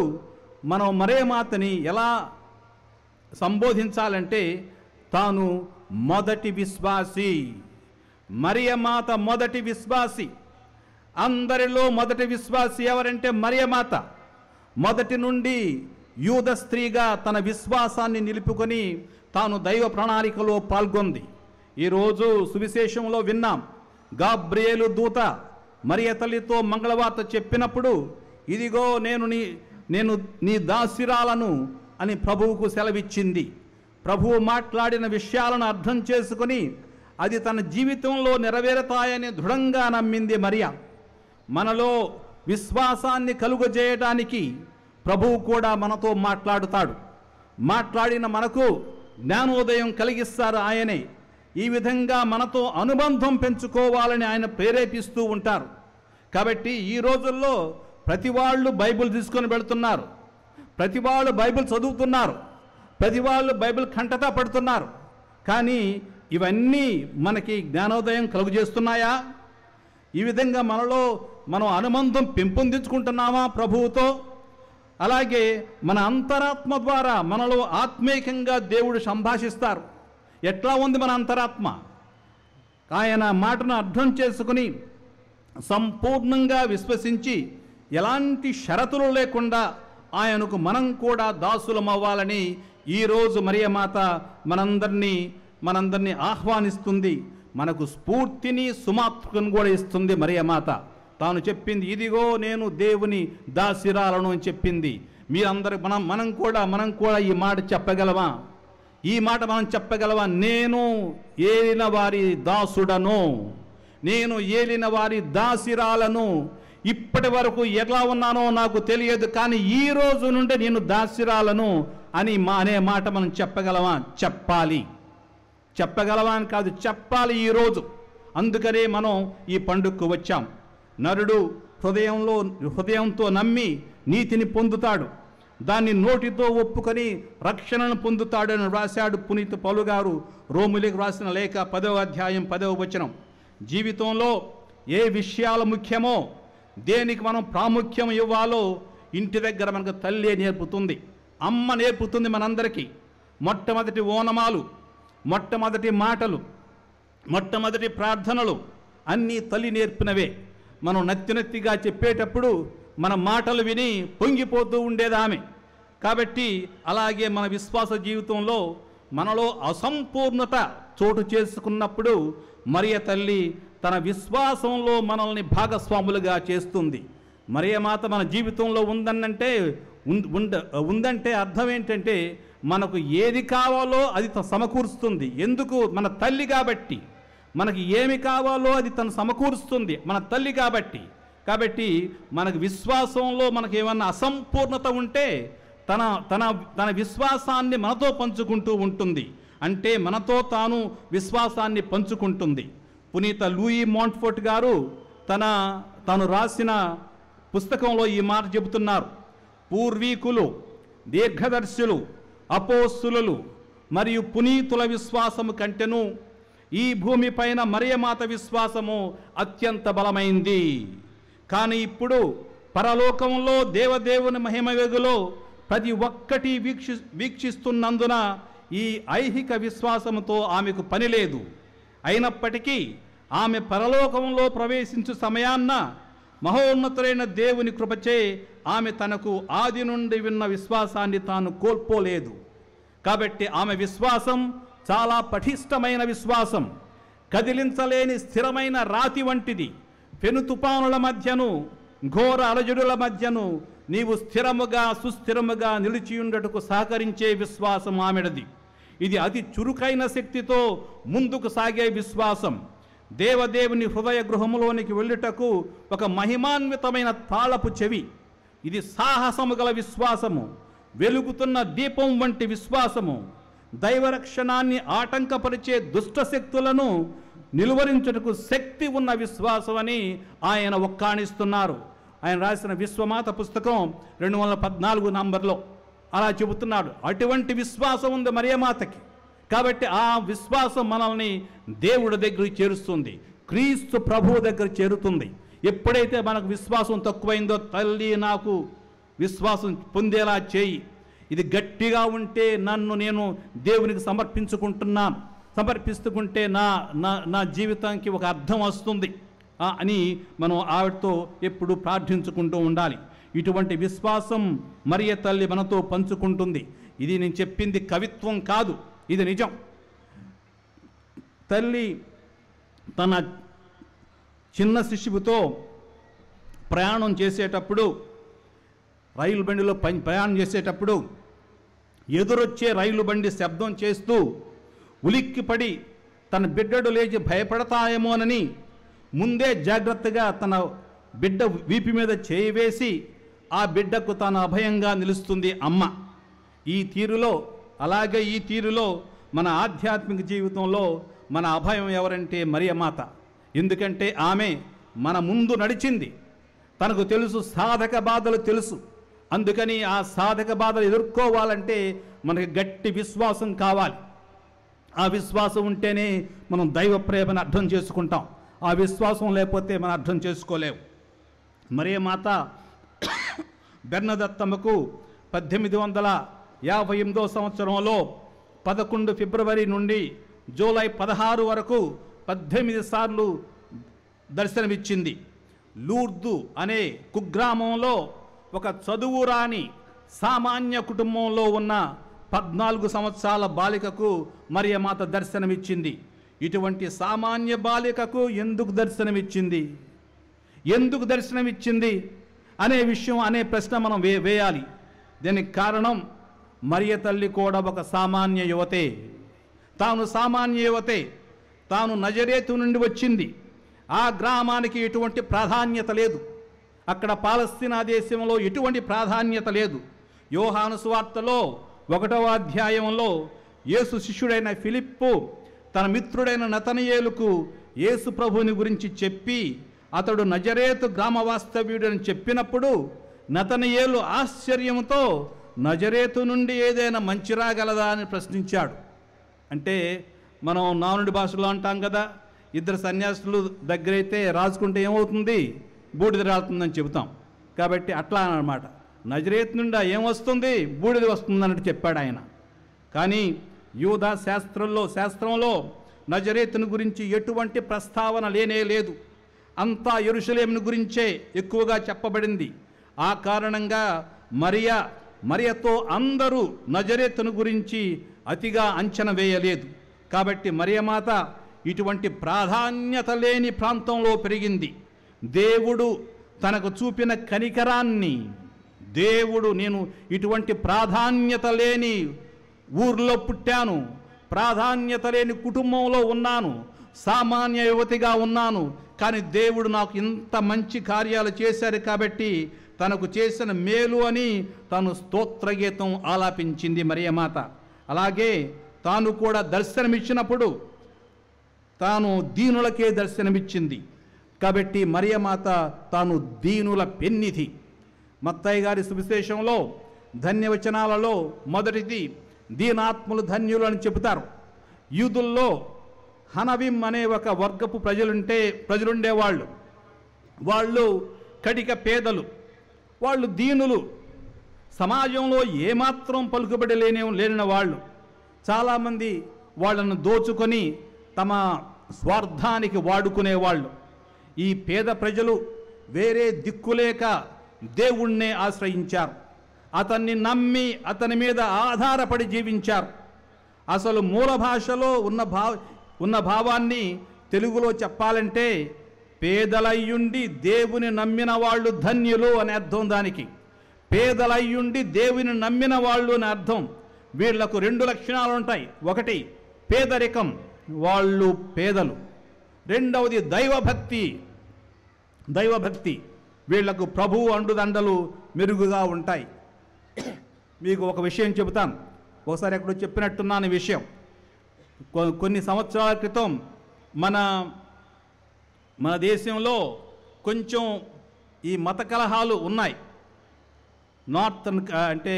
మనం మరియమాతని ఎలా సంబోధించాలంటే, తాను మొదటి విశ్వాసి. మరియమాత మొదటి విశ్వాసి. అందరిలో మొదటి విశ్వాసి ఎవరంటే మరియమాత. మొదటి నుండి యూద స్త్రీగా తన విశ్వాసాన్ని నిలుపుకొని తాను దైవ ప్రణాళికలో పాల్గొంది. ఈరోజు సువిశేషంలో విన్నాం, గాబ్రియేలు దూత మరియ తల్లితో మంగళవార్త చెప్పినప్పుడు, ఇదిగో నేను నీ దాసిరాలను అని ప్రభువుకు సెలవిచ్చింది. ప్రభువు మాట్లాడిన విషయాలను అర్థం చేసుకొని అది తన జీవితంలో నెరవేరుతాయని దృఢంగా నమ్మింది మరియ. మనలో విశ్వాసాన్ని కలుగజేయడానికి ప్రభువు కూడా మనతో మాట్లాడుతాడు. మాట్లాడిన మనకు జ్ఞానోదయం కలిగిస్తారు ఆయనే. ఈ విధంగా మనతో అనుబంధం పెంచుకోవాలని ఆయన ప్రేరేపిస్తూ ఉంటారు. కాబట్టి ఈ రోజుల్లో ప్రతి వాళ్ళు బైబిల్ తీసుకొని వెళుతున్నారు, ప్రతి వాళ్ళు బైబిల్ చదువుతున్నారు, ప్రతి వాళ్ళు బైబిల్ కంటతా పడుతున్నారు. కానీ ఇవన్నీ మనకి జ్ఞానోదయం కలుగజేస్తున్నాయా? ఈ విధంగా మనం అనుబంధం పెంపొందించుకుంటున్నామా ప్రభువుతో? అలాగే మన అంతరాత్మ ద్వారా మనలో ఆత్మీయంగా దేవుడు సంభాషిస్తారు. ఎట్లా ఉంది మన అంతరాత్మ? ఆయన మాటను అర్థం చేసుకుని సంపూర్ణంగా విశ్వసించి ఎలాంటి షరతులు లేకుండా ఆయనకు మనం కూడా దాసులం అవ్వాలని ఈరోజు మరియమాత మనందరినీ ఆహ్వానిస్తుంది. మనకు స్ఫూర్తిని, సుమాత్రను కూడా ఇస్తుంది మరియమాత. తాను చెప్పింది, ఇదిగో నేను దేవుని దాసిరాలను అని చెప్పింది. మీరందరూ మనం కూడా ఈ మాట చెప్పగలమా? ఈ మాట మనం చెప్పగలవా? నేను ఏలిన వారి దాసుడను, నేను ఏలిన వారి దాసిరాలను. ఇప్పటి వరకు ఎలా ఉన్నానో నాకు తెలియదు, కానీ ఈ రోజు నుండి నేను దాసిరాలను అనే మాట మనం చెప్పగలవా? చెప్పగలవా అని కాదు, చెప్పాలి ఈరోజు. అందుకనే మనం ఈ పండుగకు వచ్చాం. నరుడు హృదయంతో నమ్మి నీతిని పొందుతాడు, దాన్ని నోటితో ఒప్పుకొని రక్షణను పొందుతాడని రాశాడు పునీత పౌలు గారు రోమిలకు రాసిన లేఖ 10వ అధ్యాయం 10వ వచనం. జీవితంలో ఏ విషయాలు ముఖ్యమో, దేనికి మనం ప్రాముఖ్యం ఇవ్వాలో ఇంటి దగ్గర మనకు తల్లి నేర్పుతుంది, అమ్మ నేర్పుతుంది మనందరికీ. మొట్టమొదటి ఓనమాలు, మొట్టమొదటి మాటలు, మొట్టమొదటి ప్రార్థనలు అన్నీ తల్లి నేర్పినవే. మనం నత్తిగా చెప్పేటప్పుడు మన మాటలు విని పొంగిపోతూ ఉండేది ఆమె. కాబట్టి అలాగే మన విశ్వాస జీవితంలో మనలో అసంపూర్ణత చోటు చేసుకున్నప్పుడు మరియ తల్లి తన విశ్వాసంలో మనల్ని భాగస్వాములుగా చేస్తుంది. మరియమాత మన జీవితంలో ఉందంటే అర్థం ఏంటంటే మనకు ఏది కావాలో అది సమకూరుస్తుంది. ఎందుకు? మన తల్లి కాబట్టి. మనకి ఏమి కావాలో అది తను సమకూరుస్తుంది, మన తల్లి కాబట్టి. కాబట్టి మనకు విశ్వాసంలో మనకు ఏమన్నా అసంపూర్ణత ఉంటే తన తన తన విశ్వాసాన్ని మనతో పంచుకుంటూ ఉంటుంది. అంటే మనతో తాను విశ్వాసాన్ని పంచుకుంటుంది. పునీత లూయి మాంట్ఫోర్ట్ గారు తను రాసిన పుస్తకంలో ఈ మాట చెబుతున్నారు. పూర్వీకులు, దీర్ఘదర్శులు, అపోస్తులు మరియు పునీతుల విశ్వాసము కంటెను ఈ భూమిపైన మరియమాత విశ్వాసము అత్యంత బలమైంది. కానీ ఇప్పుడు పరలోకంలో దేవదేవుని మహిమ వెలుగులో ప్రతి ఒక్కటి వీక్షిస్తున్నందున ఈ ఐహిక విశ్వాసముతో ఆమెకు పని లేదు. అయినప్పటికీ ఆమె పరలోకంలో ప్రవేశించు సమయాన్న మహోన్నతులైన దేవుని కృపచే ఆమె తనకు ఆది నుండి విన్న విశ్వాసాన్ని తాను కోల్పోలేదు. కాబట్టి ఆమె విశ్వాసం చాలా పటిష్టమైన విశ్వాసం, కదిలించలేని స్థిరమైన రాతి వంటిది. పెను తుపానుల మధ్యను, ఘోర అలజడుల మధ్యను నీవు స్థిరముగా సుస్థిరముగా నిలిచియుండటకు సహకరించే విశ్వాసం ఆమెడది. ఇది అతి చురుకైన శక్తితో ముందుకు సాగే విశ్వాసం. దేవదేవుని హృదయ గృహములోనికి వెళ్ళుటకు ఒక మహిమాన్వితమైన తాళపు చెవి. ఇది సాహసము గల విశ్వాసము, వెలుగుతున్న దీపం వంటి విశ్వాసము. దైవరక్షణాన్ని ఆటంకపరిచే దుష్టశక్తులను నిలువరించుటకు శక్తి ఉన్న విశ్వాసం అని ఆయన ఒక్కాణిస్తున్నారు. ఆయన రాసిన విశ్వమాత పుస్తకం 214 నంబర్లో అలా చెబుతున్నాడు. అటువంటి విశ్వాసం ఉంది మరియమాతకి. కాబట్టి ఆ విశ్వాసం మనల్ని దేవుడి దగ్గరికి చేరుస్తుంది, క్రీస్తు ప్రభువు దగ్గర చేరుతుంది. ఎప్పుడైతే మనకు విశ్వాసం తక్కువైందో, తల్లి నాకు విశ్వాసం పొందేలా చేయి, ఇది గట్టిగా ఉంటే నేను దేవునికి సమర్పిస్తుంటే నా జీవితానికి ఒక అర్థం వస్తుంది అని మనం ఆవిడతో ఎప్పుడు ప్రార్థించుకుంటూ ఉండాలి. ఇటువంటి విశ్వాసం మరియ తల్లి మనతో పంచుకుంటుంది. ఇది నేను చెప్పింది కవిత్వం కాదు, ఇది నిజం. తల్లి తన చిన్న శిశువుతో ప్రయాణం చేసేటప్పుడు, రైలు బండిలో ప్రయాణం చేసేటప్పుడు ఎదురొచ్చే రైలు బండి శబ్దం చేస్తూ ఉలిక్కిపడి తన బిడ్డడు లేచి భయపడతాయేమోనని ముందే జాగ్రత్తగా తన బిడ్డ వీపు మీద చేయి వేసి ఆ బిడ్డకు తాను అభయంగా నిలుస్తుంది అమ్మ. ఈ తీరులో మన ఆధ్యాత్మిక జీవితంలో మన అభయం ఎవరంటే మరియమాత. ఎందుకంటే ఆమె మన ముందు నడిచింది. తనకు తెలుసు, సాధక బాధలు తెలుసు. అందుకని ఆ సాధక బాధలు ఎదుర్కోవాలంటే మనకి గట్టి విశ్వాసం కావాలి. ఆ విశ్వాసం ఉంటేనే మనం దైవ ప్రేమను అర్థం చేసుకుంటాం. ఆ విశ్వాసం లేకపోతే మనం అర్థం చేసుకోలేము. మరియమాత బెర్నదత్తమ్మకు 1858 సంవత్సరంలో 11 ఫిబ్రవరి నుండి జూలై 16 వరకు 18 సార్లు దర్శనమిచ్చింది. లూర్దు అనే కుగ్రామంలో ఒక చదువురాని సామాన్య కుటుంబంలో ఉన్న 14 సంవత్సరాల బాలికకు మరియమాత దర్శనమిచ్చింది. ఇటువంటి సామాన్య బాలికకు ఎందుకు దర్శనమిచ్చింది అనే ప్రశ్న మనం వేయాలి. దీనికి కారణం మరియ తల్లి కూడా ఒక సామాన్య యువతే. తాను నజరేతు నుండి వచ్చింది. ఆ గ్రామానికి ఎటువంటి ప్రాధాన్యత లేదు. అక్కడ పాలస్తీనా దేశంలో ఎటువంటి ప్రాధాన్యత లేదు. యోహాను సువార్తలో 1వ అధ్యాయంలో యేసు శిష్యుడైన ఫిలిప్పు తన మిత్రుడైన నతనయేలుకు యేసు ప్రభువుని గురించి చెప్పి అతడు నజరేతు గ్రామ వాస్తవ్యుడని చెప్పినప్పుడు నతనయేలు ఆశ్చర్యంతో నజరేతు నుండి ఏదైనా మంచి రాగలదా అని ప్రశ్నించాడు. అంటే మనం నానుడి భాషలో అంటాం కదా, ఇద్దరు సన్యాసులు దగ్గరైతే రాసుకుంటే ఏమవుతుంది, బూడిద రాలుతుందని చెబుతాం. కాబట్టి అట్లా అన్నమాట. నజరేతు నుండి ఏమొస్తుంది, బూడిద వస్తుందన్నట్టు చెప్పాడు ఆయన. కానీ యూదా శాస్త్రంలో నజరేతుని గురించి ఎటువంటి ప్రస్తావన లేనే లేదు. అంతా యెరూషలేమును గురించే ఎక్కువగా చెప్పబడింది. ఆ కారణంగా మరియతో అందరూ నజరేతుని గురించి అతిగా అంచనా వేయలేదు. కాబట్టి మరియమాత ఇటువంటి ప్రాధాన్యత లేని ప్రాంతంలో పెరిగింది. దేవుడు తనకు చూపిన కనికరాన్ని, దేవుడు నేను ఇటువంటి ప్రాధాన్యత లేని ఊర్లో పుట్టాను, ప్రాధాన్యత లేని కుటుంబంలో ఉన్నాను, సామాన్య యువతిగా ఉన్నాను, కానీ దేవుడు నాకు ఇంత మంచి కార్యాలు చేశారు కాబట్టి తనకు చేసిన మేలు అని తాను స్తోత్రగీతం ఆలాపించింది మరియమాత. అలాగే తాను కూడా దర్శనమిచ్చినప్పుడు తాను దీనులకే దర్శనమిచ్చింది కాబట్టి మరియమాత తాను దీనుల పెన్నిధి. మత్తయి గారి సువిశేషంలో ధన్యవచనాలలో మొదటిది దీనాత్ములు ధన్యులు అని చెబుతారు. యూదుల్లో హనవిం అనే ఒక వర్గపు ప్రజలుండేవాళ్ళు. వాళ్ళు కటిక పేదలు, వాళ్ళు దీనులు, సమాజంలో ఏమాత్రం పలుకుబడి లేని వాళ్ళు. చాలామంది వాళ్ళను దోచుకొని తమ స్వార్థానికి వాడుకునేవాళ్ళు. ఈ పేద ప్రజలు వేరే దిక్కులేక దేవుణ్ణే ఆశ్రయించారు, అతన్ని నమ్మి అతని మీద ఆధారపడి జీవించారు. అసలు మూల భాషలో ఉన్న భావాన్ని తెలుగులో చెప్పాలంటే పేదలయ్యుండి దేవుని నమ్మిన వాళ్ళు ధన్యులు అని అర్థం. దానికి పేదలయ్యుండి దేవుని నమ్మిన వాళ్ళు అని అర్థం. వీళ్లకు 2 లక్షణాలు ఉంటాయి. ఒకటి పేదరికం, వాళ్ళు పేదలు. రెండవది దైవభక్తి, వీళ్లకు ప్రభువు అండుదండలు మెరుగుగా ఉంటాయి. మీకు ఒక విషయం చెబుతాను, ఒకసారి ఎక్కడో చెప్పినట్టున్నాను ఈ విషయం. కొన్ని సంవత్సరాల క్రితం మన దేశంలో కొంచెం ఈ మత కలహాలు ఉన్నాయి. నార్థన్ అంటే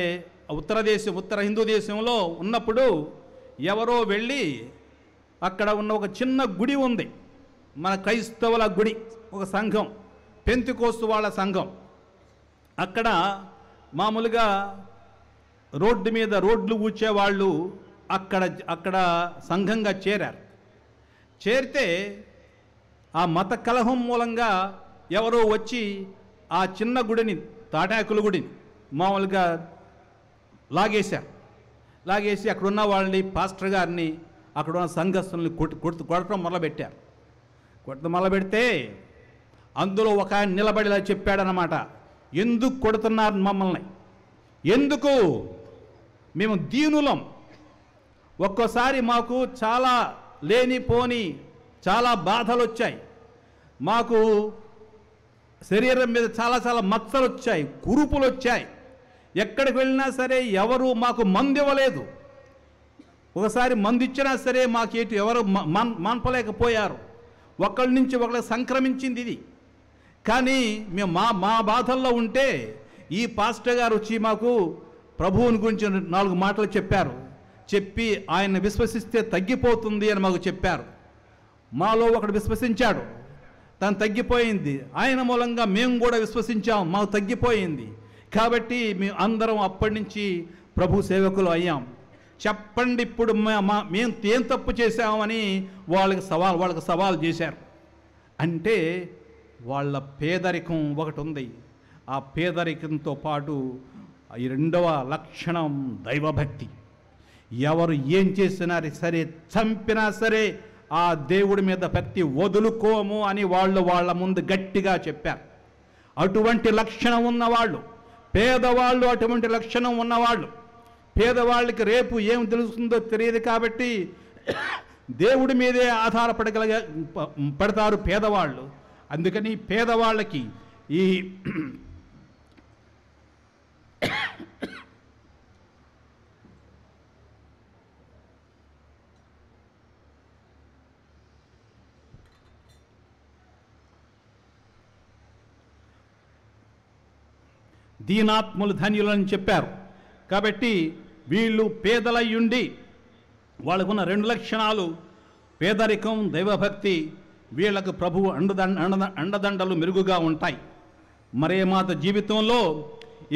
ఉత్తర హిందూ దేశంలో ఉన్నప్పుడు ఎవరో వెళ్ళి అక్కడ ఉన్న ఒక చిన్న గుడి ఉంది, మన క్రైస్తవుల గుడి, ఒక సంఘం, పెంతెకోస్తు వాళ్ళ సంఘం. అక్కడ మామూలుగా రోడ్లు ఊడ్చేవాళ్ళు అక్కడ సంఘంగా చేరారు. చేరితే ఆ మత కలహం మూలంగా ఎవరో వచ్చి ఆ చిన్న గుడిని, తాటాకుల గుడిని మామూలుగా లాగేసి అక్కడున్న వాళ్ళని, పాస్టర్ గారిని, అక్కడున్న సంఘస్థుల్ని కొట్టడం మొదలుపెట్టారు. కొట్టడం మొదలుపెడితే అందులో ఒక ఆయన నిలబడిలా చెప్పాడనమాట, ఎందుకు కొడుతున్నారు మమ్మల్ని? ఎందుకు? మేము దీనులం, ఒక్కోసారి మాకు చాలా లేనిపోని చాలా బాధలు వచ్చాయి, మాకు శరీరం మీద చాలా మచ్చలు వచ్చాయి, కురుపులు వచ్చాయి, ఎక్కడికి వెళ్ళినా సరే ఎవరు మాకు మందు ఇవ్వలేదు, ఒకసారి మందు ఇచ్చినా సరే మాకేటు ఎవరు మాన్పలేకపోయారు, ఒకళ్ళ నుంచి ఒకళ్ళకి సంక్రమించింది ఇది. కానీ మేము మా బాధల్లో ఉంటే ఈ పాస్టర్ గారు వచ్చి మాకు ప్రభువుని గురించి 4 మాటలు చెప్పారు. చెప్పి ఆయన విశ్వసిస్తే తగ్గిపోతుంది అని మాకు చెప్పారు. మాలో ఒకడు విశ్వసించాడు, తను తగ్గిపోయింది. ఆయన మూలంగా మేము కూడా విశ్వసించాం, మాకు తగ్గిపోయింది. కాబట్టి మేము అందరం అప్పటి నుంచి ప్రభు సేవకులు అయ్యాం. చెప్పండి ఇప్పుడు మేము ఏం తప్పు చేశామని వాళ్ళకి సవాల్ చేశారు. అంటే వాళ్ళ పేదరికం ఒకటి ఉంది. ఆ పేదరికంతో పాటు ఈ 2వ లక్షణం దైవభక్తి. ఎవరు ఏం చేసినా సరే, చంపినా సరే ఆ దేవుడి మీద భక్తి వదులుకోము అని వాళ్ళ ముందు గట్టిగా చెప్పారు. అటువంటి లక్షణం ఉన్నవాళ్ళు పేదవాళ్ళు, అటువంటి లక్షణం ఉన్నవాళ్ళు. పేదవాళ్ళకి రేపు ఏం తెలుస్తుందో తెలియదు కాబట్టి దేవుడి మీదే పడతారు పేదవాళ్ళు. అందుకని పేదవాళ్ళకి ఈ దీనాత్ములు ధన్యులని చెప్పారు. కాబట్టి వీళ్ళు పేదలయ్యుండి వాళ్ళకున్న 2 లక్షణాలు పేదరికం, దైవభక్తి. వీళ్ళకు ప్రభువు అండదండలు మెరుగుగా ఉంటాయి. మరియమాత జీవితంలో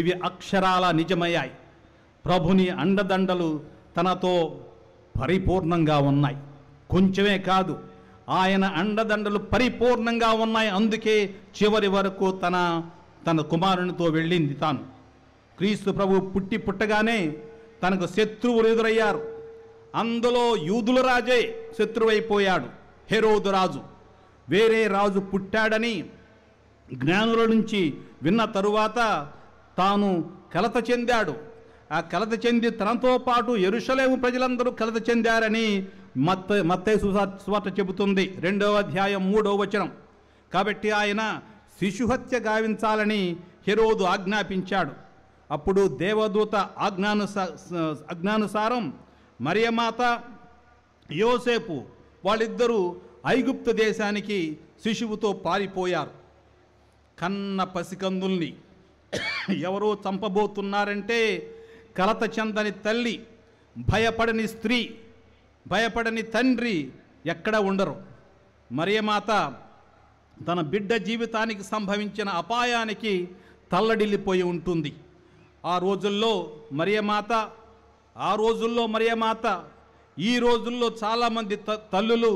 ఇవి అక్షరాల నిజమయ్యాయి. ప్రభుని అండదండలు తనతో పరిపూర్ణంగా ఉన్నాయి. కొంచెమే కాదు, ఆయన అండదండలు పరిపూర్ణంగా ఉన్నాయి. అందుకే చివరి వరకు తన కుమారునితో వెళ్ళింది. తాను క్రీస్తు ప్రభు పుట్టగానే తనకు శత్రువులు ఎదురయ్యారు. అందులో యూదుల రాజే శత్రువైపోయాడు. హెరోదు రాజు. వేరే రాజు పుట్టాడని జ్ఞానుల నుంచి విన్న తరువాత తాను కలత చెందాడు. ఆ కలత చెంది తనతో పాటు యెరూషలేము ప్రజలందరూ కలత చెందారని మత్తయి సువార్త చెబుతుంది, 2వ అధ్యాయం 3వ వచనం. కాబట్టి ఆయన శిశుహత్య గావించాలని హెరోదు ఆజ్ఞాపించాడు. అప్పుడు దేవదూత ఆజ్ఞానుసారం మరియమాత యోసేపు వాళ్ళిద్దరూ ఐగుప్తు దేశానికి శిశువుతో పారిపోయారు. కన్న పసికందుల్ని ఎవరో చంపబోతున్నారంటే కలత చెందని తల్లి, భయపడని స్త్రీ, భయపడని తండ్రి ఎక్కడ ఉండరు. మరియమాత తన బిడ్డ జీవితానికి సంభవించిన అపాయానికి తల్లడిల్లిపోయి ఉంటుంది. ఆ రోజుల్లో మరియమాత ఈ రోజుల్లో చాలామంది తల్లులు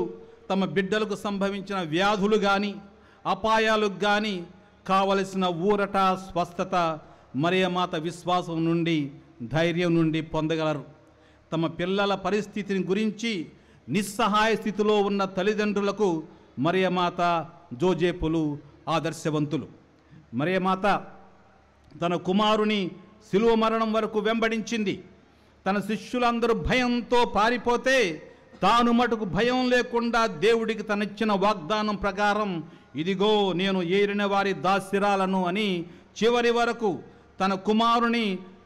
తమ బిడ్డలకు సంభవించిన వ్యాధులు కానీ అపాయాలకు కానీ కావలసిన ఊరట, స్వస్థత మరియమాత విశ్వాసం నుండి, ధైర్యం నుండి పొందగలరు. తమ పిల్లల పరిస్థితిని గురించి నిస్సహాయ స్థితిలో ఉన్న తల్లిదండ్రులకు మరియమాత, జోజేపులు ఆదర్శవంతులు. మరియమాత తన కుమారుని శిలువ మరణం వరకు వెంబడించింది. తన శిష్యులందరూ భయంతో పారిపోతే తాను మటుకు భయం లేకుండా దేవుడికి తనిచ్చిన వాగ్దానం ప్రకారం, ఇదిగో నేను ఏరిన వారి దాస్యరాలను అని చివరి వరకు తన కుమారుని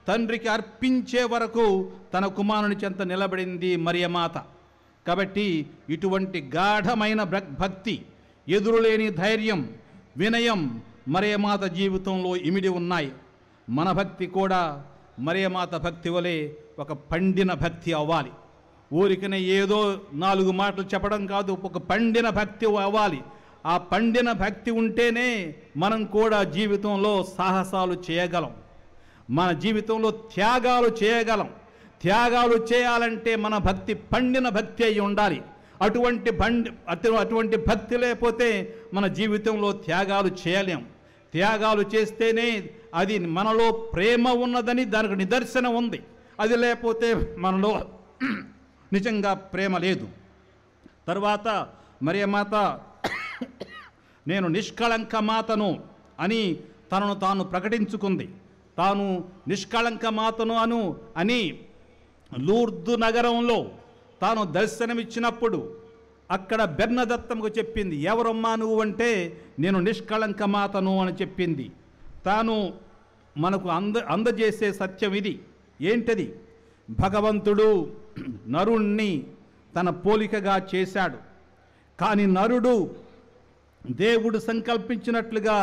తండ్రికి అర్పించే వరకు తన కుమారుని చెంత నిలబడింది మరియమాత. కాబట్టి ఇటువంటి గాఢమైన భక్తి, ఎదురులేని ధైర్యం, వినయం మరియమాత జీవితంలో ఇమిడి ఉన్నాయి. మన భక్తి కూడా మరియమాత భక్తి వలె ఒక పండిన భక్తి అవ్వాలి. ఊరికనే ఏదో 4 మాటలు చెప్పడం కాదు, ఒక పండిన భక్తి అవ్వాలి. ఆ పండిన భక్తి ఉంటేనే మనం కూడా జీవితంలో సాహసాలు చేయగలం, మన జీవితంలో త్యాగాలు చేయగలం. త్యాగాలు చేయాలంటే మన భక్తి పండిన భక్తి అయి ఉండాలి. అటువంటి భక్తి లేకపోతే మన జీవితంలో త్యాగాలు చేయలేం. త్యాగాలు చేస్తేనే అది మనలో ప్రేమ ఉన్నదని దానికి నిదర్శనం ఉంది. అది లేకపోతే మనలో నిజంగా ప్రేమ లేదు. తర్వాత మరియమాత నేను నిష్కళంక మాతను అని తనను తాను ప్రకటించుకుంది. తాను నిష్కళంక మాతను అని లూర్దు నగరంలో తాను దర్శనమిచ్చినప్పుడు అక్కడ బెర్నదత్తముకు చెప్పింది. ఎవరమ్మా నువ్వు అంటే నేను నిష్కళంక మాతను అని చెప్పింది. తాను మనకు అందజేసే సత్యం ఇది. ఏంటది? భగవంతుడు నరుణ్ణి తన పోలికగా చేశాడు. కానీ నరుడు దేవుడు సంకల్పించినట్లుగా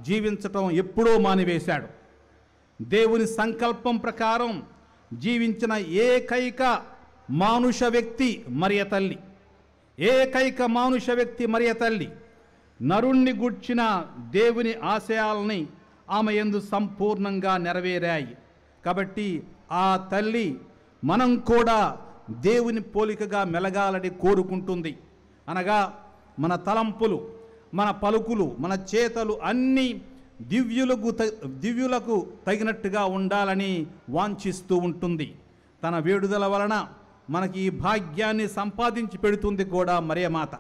జీవించటం ఎప్పుడో మానివేశాడు. దేవుని సంకల్పం ప్రకారం జీవించిన ఏకైక మానుష వ్యక్తి మరియ తల్లి. ఏకైక మానుష వ్యక్తి మరియ తల్లి. నరుణ్ణి గూర్చిన దేవుని ఆశయాలని ఆమె యందు సంపూర్ణంగా నెరవేరాయి. కాబట్టి ఆ తల్లి మనం కూడా దేవుని పోలికగా మెలగాలని కోరుకుంటుంది. అనగా మన తలంపులు, మన పలుకులు, మన చేతలు అన్నీ దివ్యులకు తగినట్టుగా ఉండాలని వాంఛిస్తూ ఉంటుంది. తన వేడుదల వలన మనకి ఈ భాగ్యాన్ని సంపాదించి పెడుతుంది కూడా మరియమాత.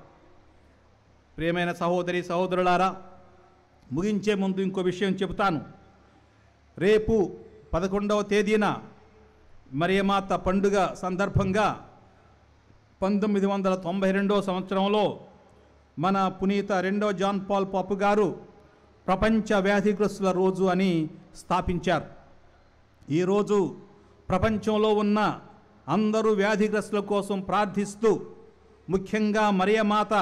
ప్రియమైన సహోదరి సహోదరులారా, ముగించే ముందు ఇంకో విషయం చెబుతాను. రేపు 11వ తేదీన మరియమాత పండుగ సందర్భంగా 1992వ సంవత్సరంలో మన పునీత 2వ జాన్ పాల్ పాపు గారు ప్రపంచ వ్యాధిగ్రస్తుల రోజు అని స్థాపించారు. ఈరోజు ప్రపంచంలో ఉన్న అందరూ వ్యాధిగ్రస్తుల కోసం ప్రార్థిస్తూ, ముఖ్యంగా మరియమాత,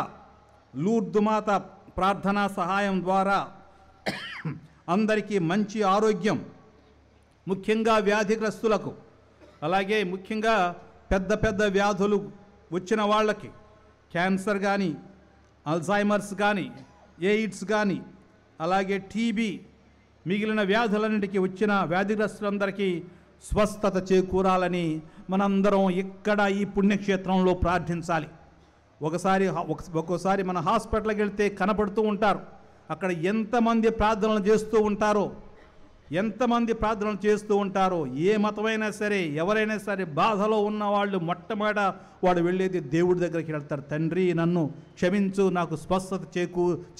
లూర్దు మాత ప్రార్థనా సహాయం ద్వారా అందరికీ మంచి ఆరోగ్యం, ముఖ్యంగా వ్యాధిగ్రస్తులకు, అలాగే ముఖ్యంగా పెద్ద పెద్ద వ్యాధులు వచ్చిన వాళ్ళకి, క్యాన్సర్ కానీ, అల్జైమర్స్ కానీ, ఎయిడ్స్ కానీ, అలాగే టీబీ, మిగిలిన వ్యాధులన్నిటికీ వచ్చిన వ్యాధిగ్రస్తులందరికీ స్వస్థత చేకూరాలని మనందరం ఇక్కడ ఈ పుణ్యక్షేత్రంలో ప్రార్థించాలి. ఒక్కోసారి మన హాస్పిటల్కి వెళ్తే కనపడుతూ ఉంటారు. అక్కడ ఎంతమంది ప్రార్థనలు చేస్తూ ఉంటారో. ఎంతమంది ప్రార్థనలు చేస్తూ ఉంటారో, ఏ మతమైనా సరే, ఎవరైనా సరే బాధలో ఉన్నవాళ్ళు మొట్టమొదట వాడు వెళ్ళేది దేవుడి దగ్గరికి వెళ్తారు. తండ్రి నన్ను క్షమించు, నాకు స్వస్థత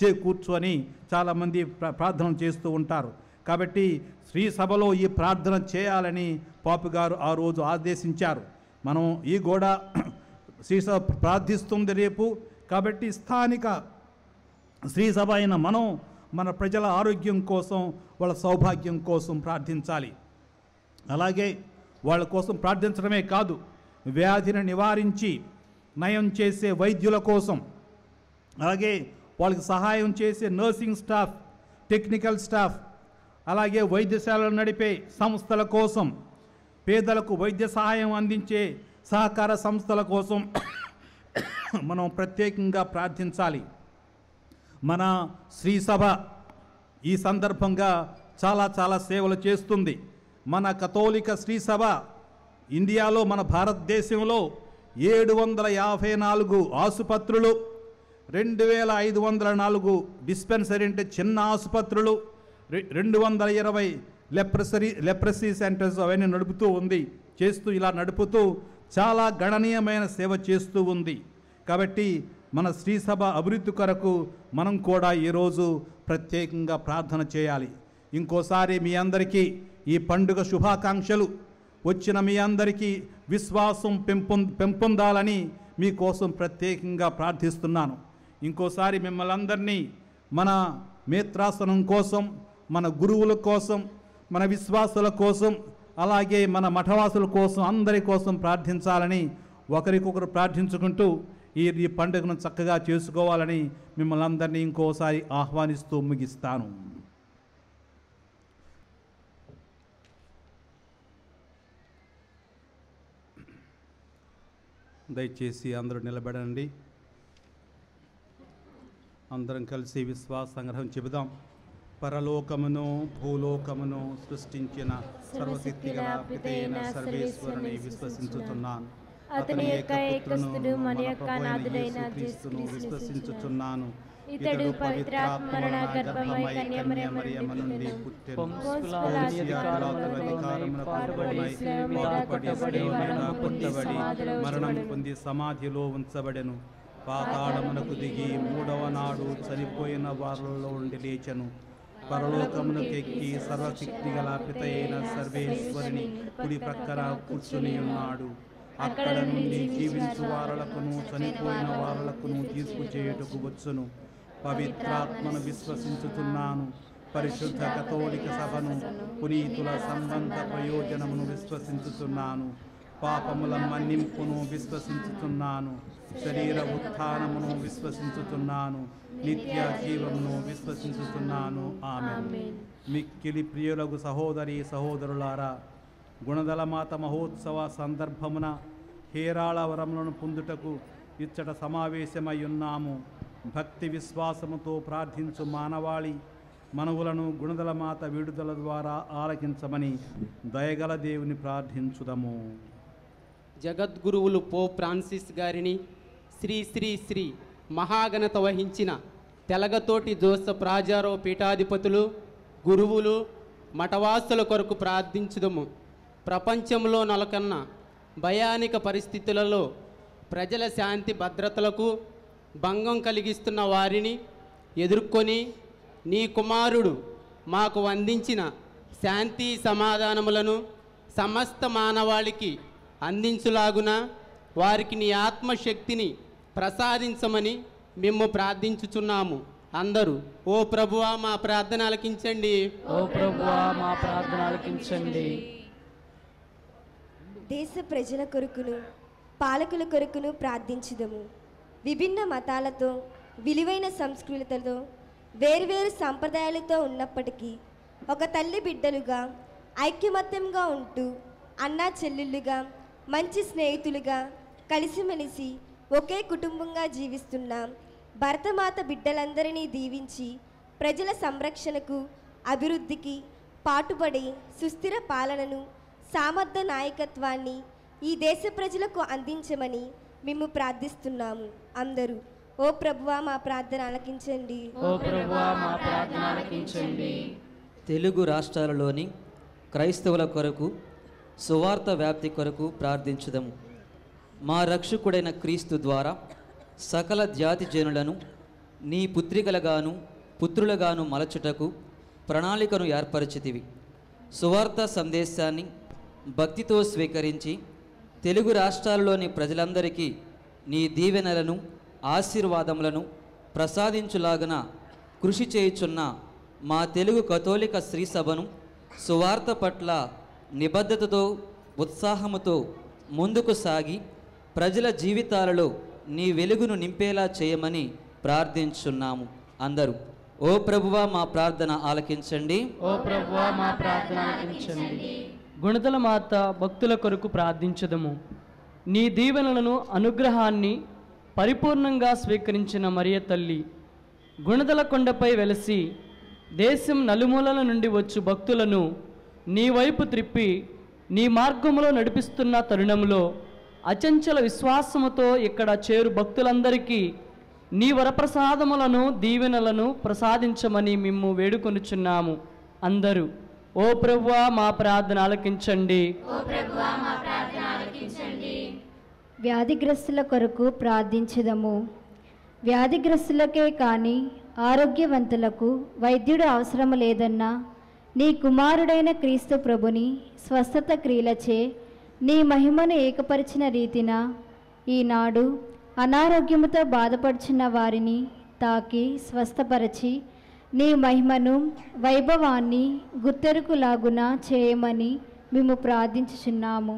చేకూర్చు అని చాలామంది ప్రార్థన చేస్తూ ఉంటారు. కాబట్టి శ్రీ సభలో ఈ ప్రార్థన చేయాలని పాపు గారు ఆ రోజు ఆదేశించారు. మనం ఈ గోడ శ్రీ సభ ప్రార్థిస్తుంది రేపు. కాబట్టి స్థానిక శ్రీ సభ అయిన మనం మన ప్రజల ఆరోగ్యం కోసం, వాళ్ళ సౌభాగ్యం కోసం ప్రార్థించాలి. అలాగే వాళ్ళ కోసం ప్రార్థించడమే కాదు, వ్యాధిని నివారించి నయం చేసే వైద్యుల కోసం, అలాగే వాళ్ళకి సహాయం చేసే నర్సింగ్ స్టాఫ్, టెక్నికల్ స్టాఫ్, అలాగే వైద్యశాలలు నడిపే సంస్థల కోసం, పేదలకు వైద్య సహాయం అందించే సహకార సంస్థల కోసం మనం ప్రత్యేకంగా ప్రార్థించాలి. మన శ్రీ సభ ఈ సందర్భంగా చాలా సేవలు చేస్తుంది. మన కథోలిక శ్రీ సభ ఇండియాలో, మన భారతదేశంలో 754 ఆసుపత్రులు, 2504 డిస్పెన్సరీ అంటే చిన్న ఆసుపత్రులు, 220 లెప్రసీ సెంటర్స్ అవన్నీ నడుపుతూ ఉంది. ఇలా నడుపుతూ చాలా గణనీయమైన సేవ చేస్తూ ఉంది. కాబట్టి మన శ్రీ సభ అభివృద్ధి కొరకు మనం కూడా ఈరోజు ప్రత్యేకంగా ప్రార్థన చేయాలి. ఇంకోసారి మీ అందరికీ ఈ పండుగ శుభాకాంక్షలు. వచ్చిన మీ అందరికీ విశ్వాసం పెంపొందాలని మీకోసం ప్రత్యేకంగా ప్రార్థిస్తున్నాను. ఇంకోసారి మిమ్మల్ని అందరినీ మన మేత్రాసనం కోసం, మన గురువుల కోసం, మన విశ్వాసుల కోసం, అలాగే మన మఠవాసుల కోసం, అందరి కోసం ప్రార్థించాలని, ఒకరికొకరు ప్రార్థించుకుంటూ ఈ పండుగను చక్కగా చేసుకోవాలని మిమ్మల్ని అందరినీ ఇంకోసారి ఆహ్వానిస్తూ ముగిస్తాను. దయచేసి అందరూ నిలబడండి. అందరం కలిసి విశ్వాస సంగ్రహం చెబుదాం. పరలోకమును భూలోకమును సృష్టించిన సర్వశక్తిగల పితైన సర్వేశ్వరుని విశ్వసించుతున్నాను. అతని ఏకపుత్రుడు మన యొక్క నాథుడైన యేసుక్రీస్తును విశ్వసించుచున్నాను. ఇతడు పవిత్రాత్మన గర్భమై కన్యమరియమ్మ నుండి పుట్టెను. మరణం పొంది సమాధిలో ఉంచబడెను. పాతాళమునకు దిగి 3వ నాడు చనిపోయిన వారిలో ఉండి లేచెను. పరలోకమునకెక్కి సర్వశక్తిగల పితైన సర్వేశ్వరుని కుడి ప్రక్కన కూర్చుని ఉన్నాడు. అక్కడ నుండి జీవించు వారలకును చనిపోయిన వారలకును తీర్పు చేయుటకు వచ్చును. పవిత్రాత్మను విశ్వసించుతున్నాను. పరిశుద్ధ కథోలిక సభను, పునీతుల సంబంధ ప్రయోజనమును విశ్వసించుతున్నాను. పాపముల మన్నింపును విశ్వసించుతున్నాను. శరీర ఉత్థానమును విశ్వసించుతున్నాను. నిత్య జీవమును విశ్వసించుతున్నాను. ఆమేన్. మిక్కిలి ప్రియులకు సహోదరి సహోదరులారా, గుణదలమాత మహోత్సవ సందర్భమున హేరాళవరములను పొందుటకు ఇచ్చట సమావేశమై ఉన్నాము. భక్తి విశ్వాసముతో ప్రార్థించు మానవాళి మనవులను గుణదలమాత విడుదల ద్వారా ఆలకించమని దయగల దేవుని ప్రార్థించుదము. జగద్గురువులు పోప్ ఫ్రాన్సిస్ గారిని, శ్రీ శ్రీ శ్రీ మహాఘనత వహించిన తెలగతోటి జోసెఫ్ రాజారావు పీఠాధిపతులు, గురువులు, మఠవాసుల కొరకు ప్రార్థించుదము. ప్రపంచంలో నెలకొన్న భయానిక పరిస్థితులలో ప్రజల శాంతి భద్రతలకు భంగం కలిగిస్తున్న వారిని ఎదుర్కొని నీ కుమారుడు మాకు అందించిన శాంతి సమాధానములను సమస్త మానవాళికి అందించులాగున వారికి నీ ఆత్మశక్తిని ప్రసాదించమని మేము ప్రార్థించుచున్నాము. అందరూ ఓ ప్రభువా మా ప్రార్థన ఆలకించండి. ఓ ప్రభువా మా ప్రార్థన ఆలకించండి. దేశ ప్రజల కొరకును పాలకుల కొరకును ప్రార్థించుదము. విభిన్న మతాలతో, విలువైన సంస్కృతులతో, వేర్వేరు సంప్రదాయాలతో ఉన్నప్పటికీ ఒక తల్లి బిడ్డలుగా ఐక్యమత్యంగా ఉంటూ అన్నా చెల్లెళ్ళుగా, మంచి స్నేహితులుగా కలిసిమెలిసి ఒకే కుటుంబంగా జీవిస్తున్న భరతమాత బిడ్డలందరినీ దీవించి ప్రజల సంరక్షణకు, అభివృద్ధికి పాటుపడి సుస్థిర పాలనను, సామర్థ్య నాయకత్వాన్ని ఈ దేశ ప్రజలకు అందించమని మేము ప్రార్థిస్తున్నాము. అందరూ ఓ ప్రభువా మా ప్రార్థన ఆలకించండి. ఓ ప్రభువా మా ప్రార్థన ఆలకించండి. తెలుగు రాష్ట్రాలలోని క్రైస్తవుల కొరకు సువార్త వ్యాప్తి కొరకు ప్రార్థించుదము. మా రక్షకుడైన క్రీస్తు ద్వారా సకల జాతి జనులను నీ పుత్రికలుగాను పుత్రులుగాను మలచుటకు ప్రణాళికను ఏర్పరచితివి. సువార్త సందేశాన్ని భక్తితో స్వీకరించి తెలుగు రాష్ట్రాల్లోని ప్రజలందరికీ నీ దీవెనలను ఆశీర్వాదములను ప్రసాదించులాగన కృషి చేయుచున్న మా తెలుగు కథోలిక శ్రీ సభను సువార్త పట్ల నిబద్ధతతో ఉత్సాహముతో ముందుకు సాగి ప్రజల జీవితాలలో నీ వెలుగును నింపేలా చేయమని ప్రార్థించున్నాము. అందరూ ఓ ప్రభువా మా ప్రార్థన ఆలకించండి. ఓ ప్రభువా మా ప్రార్థన ఆలకించండి. గుణదల మాత భక్తుల కొరకు ప్రార్థించదము. నీ దీవెనలను అనుగ్రహాన్ని పరిపూర్ణంగా స్వీకరించిన మరియ తల్లి గుణదల కొండపై వెలసి దేశం నలుమూలల నుండి వచ్చు భక్తులను నీ వైపు త్రిప్పి నీ మార్గములో నడిపిస్తున్న తరుణంలో అచంచల విశ్వాసముతో ఇక్కడ చేరు భక్తులందరికీ నీ వరప్రసాదములను దీవెనలను ప్రసాదించమని మేము వేడుకొనుచున్నాము. అందరూ ఓ ప్రభువా మా ప్రార్థన ఆలకించండి. వ్యాధిగ్రస్తుల కొరకు ప్రార్థించదము. వ్యాధిగ్రస్తులకే కానీ ఆరోగ్యవంతులకు వైద్యుడు అవసరం లేదన్నా నీ కుమారుడైన క్రీస్తు ప్రభుని స్వస్థత క్రియలచే నీ మహిమను ఏకపరిచిన రీతిన ఈనాడు అనారోగ్యముతో బాధపడుచున్న వారిని తాకి స్వస్థపరచి నీ మహిమను వైభవాన్ని గుర్తెరుకులాగున చేయమని మేము ప్రార్థించుచున్నాము.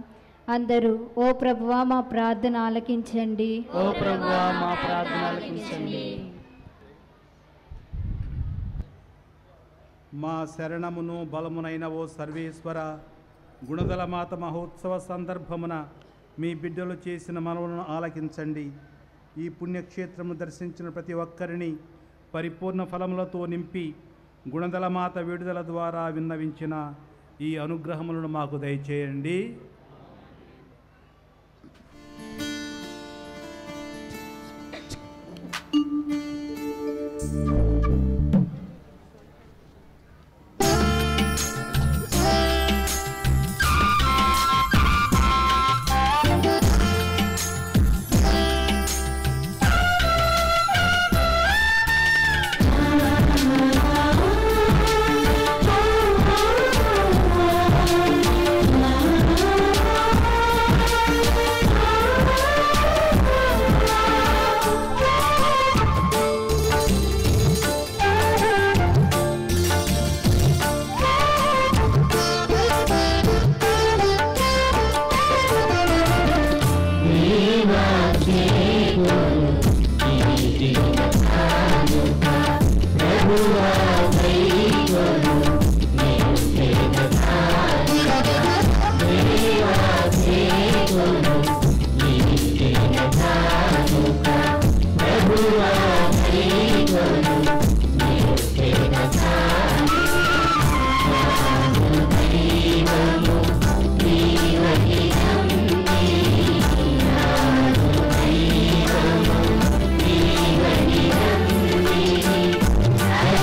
అందరూ ఓ ప్రభువా మా ప్రార్థన ఆలకించండి. ఓ ప్రభువా మా ప్రార్థన ఆలకించండి. మా శరణమును బలమునైన ఓ సర్వేశ్వర, గుణదల మాత మహోత్సవ సందర్భమున మీ బిడ్డలు చేసిన మనవులను ఆలకించండి. ఈ పుణ్యక్షేత్రము దర్శించిన ప్రతి ఒక్కరిని పరిపూర్ణ ఫలములతో నింపి గుణదల మాత విడుదల ద్వారా విన్నవించిన ఈ అనుగ్రహములను మాకు దయచేయండి.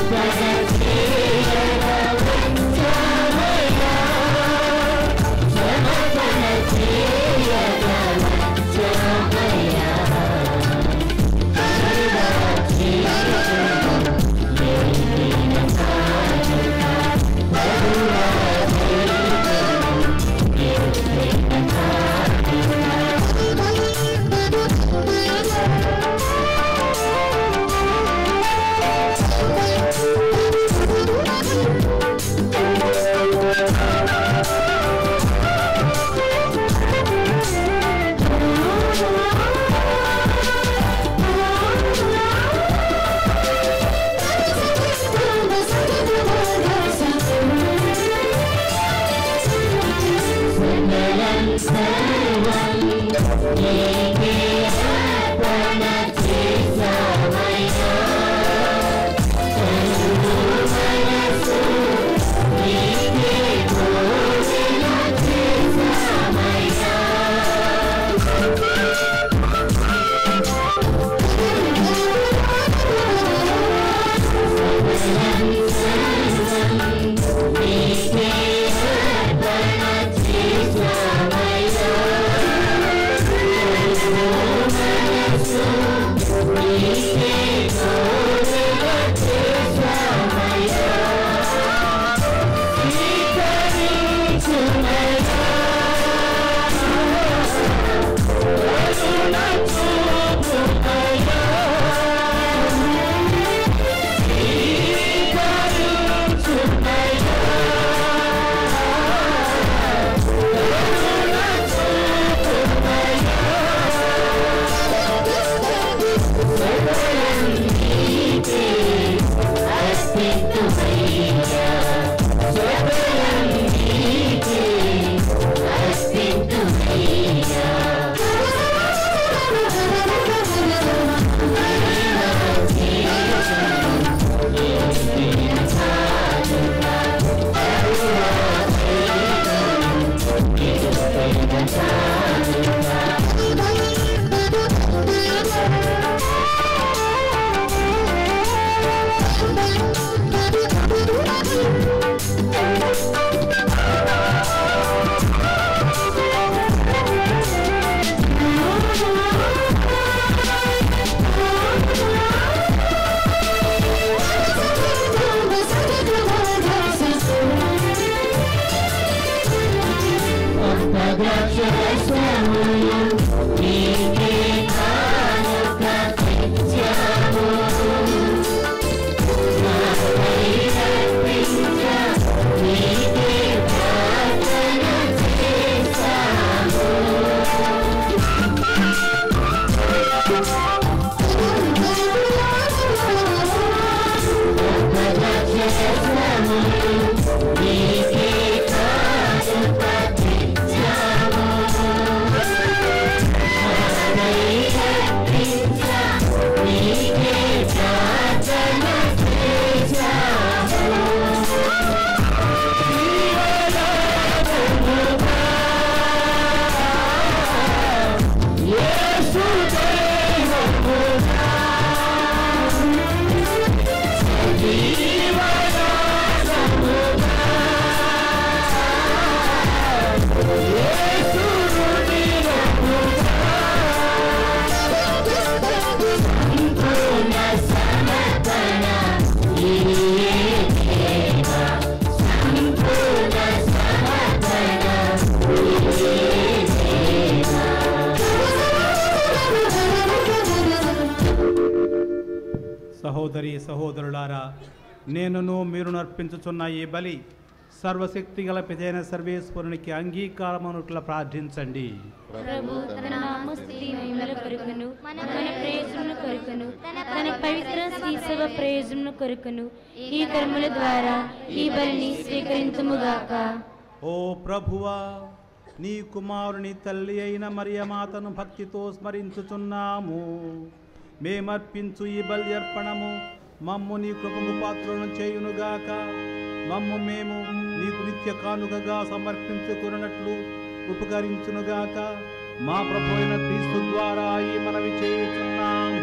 Hasta సహోదరి సహోదరులారా, నేనును మీరు అర్పించుచున్న ఈ బలి సర్వశక్తి గల పితైన సర్వేశ్వరునికి అంగీకారమనుట్ల ప్రార్థించండి. ప్రభు తన నామస్తుతి మహిమల కొరకును మన ప్రయోజనం కొరకును తన పవిత్ర శ్రీసభ ప్రయోజనం కొరకును ఈ కర్మల ద్వారా ఈ బలిని స్వీకరించుముగాక. ఓ ప్రభువా, నీ కుమారుని తల్లి అయిన మరియమాతను భక్తితో స్మరించుచున్నాము. మేమర్పించు ఈ బలి అర్పణము మమ్ము నీ కృపకు పాత్రను చేయునుగాక. మమ్ము మేము నీకు నిత్య కానుకగా సమర్పించుకున్నట్లు ఉపకరించునుగాక. మా ప్రభు అయిన క్రీస్తు ద్వారా ఈ మనవి చేయుచున్నాము.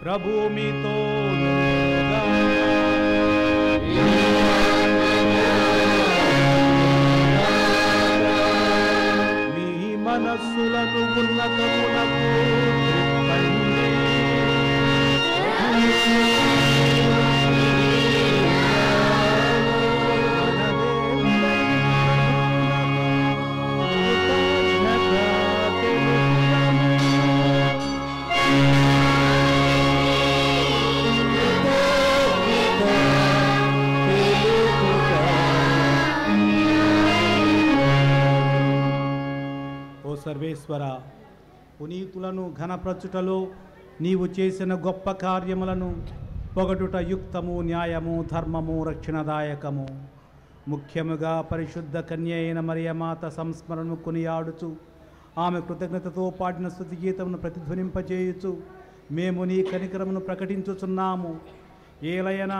ప్రభు మీతో మీ మనస్సులను ఉన్నతమునకు త్రిప్పండి. సర్వేశ్వర, పునీతులను ఘనప్రచుటలో నీవు చేసిన గొప్ప కార్యములను పొగటుట యుక్తము, న్యాయము, ధర్మము, రక్షణదాయకము. ముఖ్యముగా పరిశుద్ధ కన్య అయిన మరియమాత సంస్మరణను కొనియాడుచు ఆమె కృతజ్ఞతతో పాడిన స్తుతి గీతమును ప్రతిధ్వనింపజేయుచు మేము నీ కనికరమును ప్రకటించుచున్నాము. ఏలయన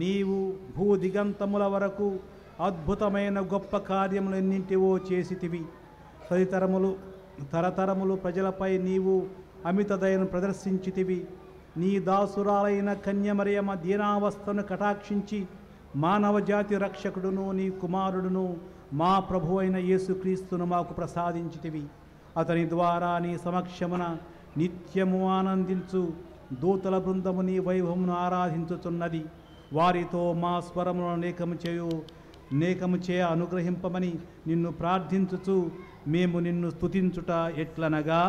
నీవు భూదిగంతముల వరకు అద్భుతమైన గొప్ప కార్యములు ఎన్నింటివో చేసితివి. తరతరములు ప్రజలపై నీవు అమిత దయను ప్రదర్శించితివి. నీ దాసురాలైన కన్యమరియమ దీనావస్థను కటాక్షించి మానవ జాతి రక్షకుడును నీ కుమారుడును మా ప్రభు అయిన యేసుక్రీస్తును మాకు ప్రసాదించితివి. అతని ద్వారా నీ సమక్షమున నిత్యము ఆనందించు దూతల బృందము నీ వైభవమును ఆరాధించుచున్నది. వారితో మా స్వరమును నేకము చేయ అనుగ్రహింపమని నిన్ను ప్రార్థించుచు మేము నిన్ను స్తుతించుట ఎట్లనగా,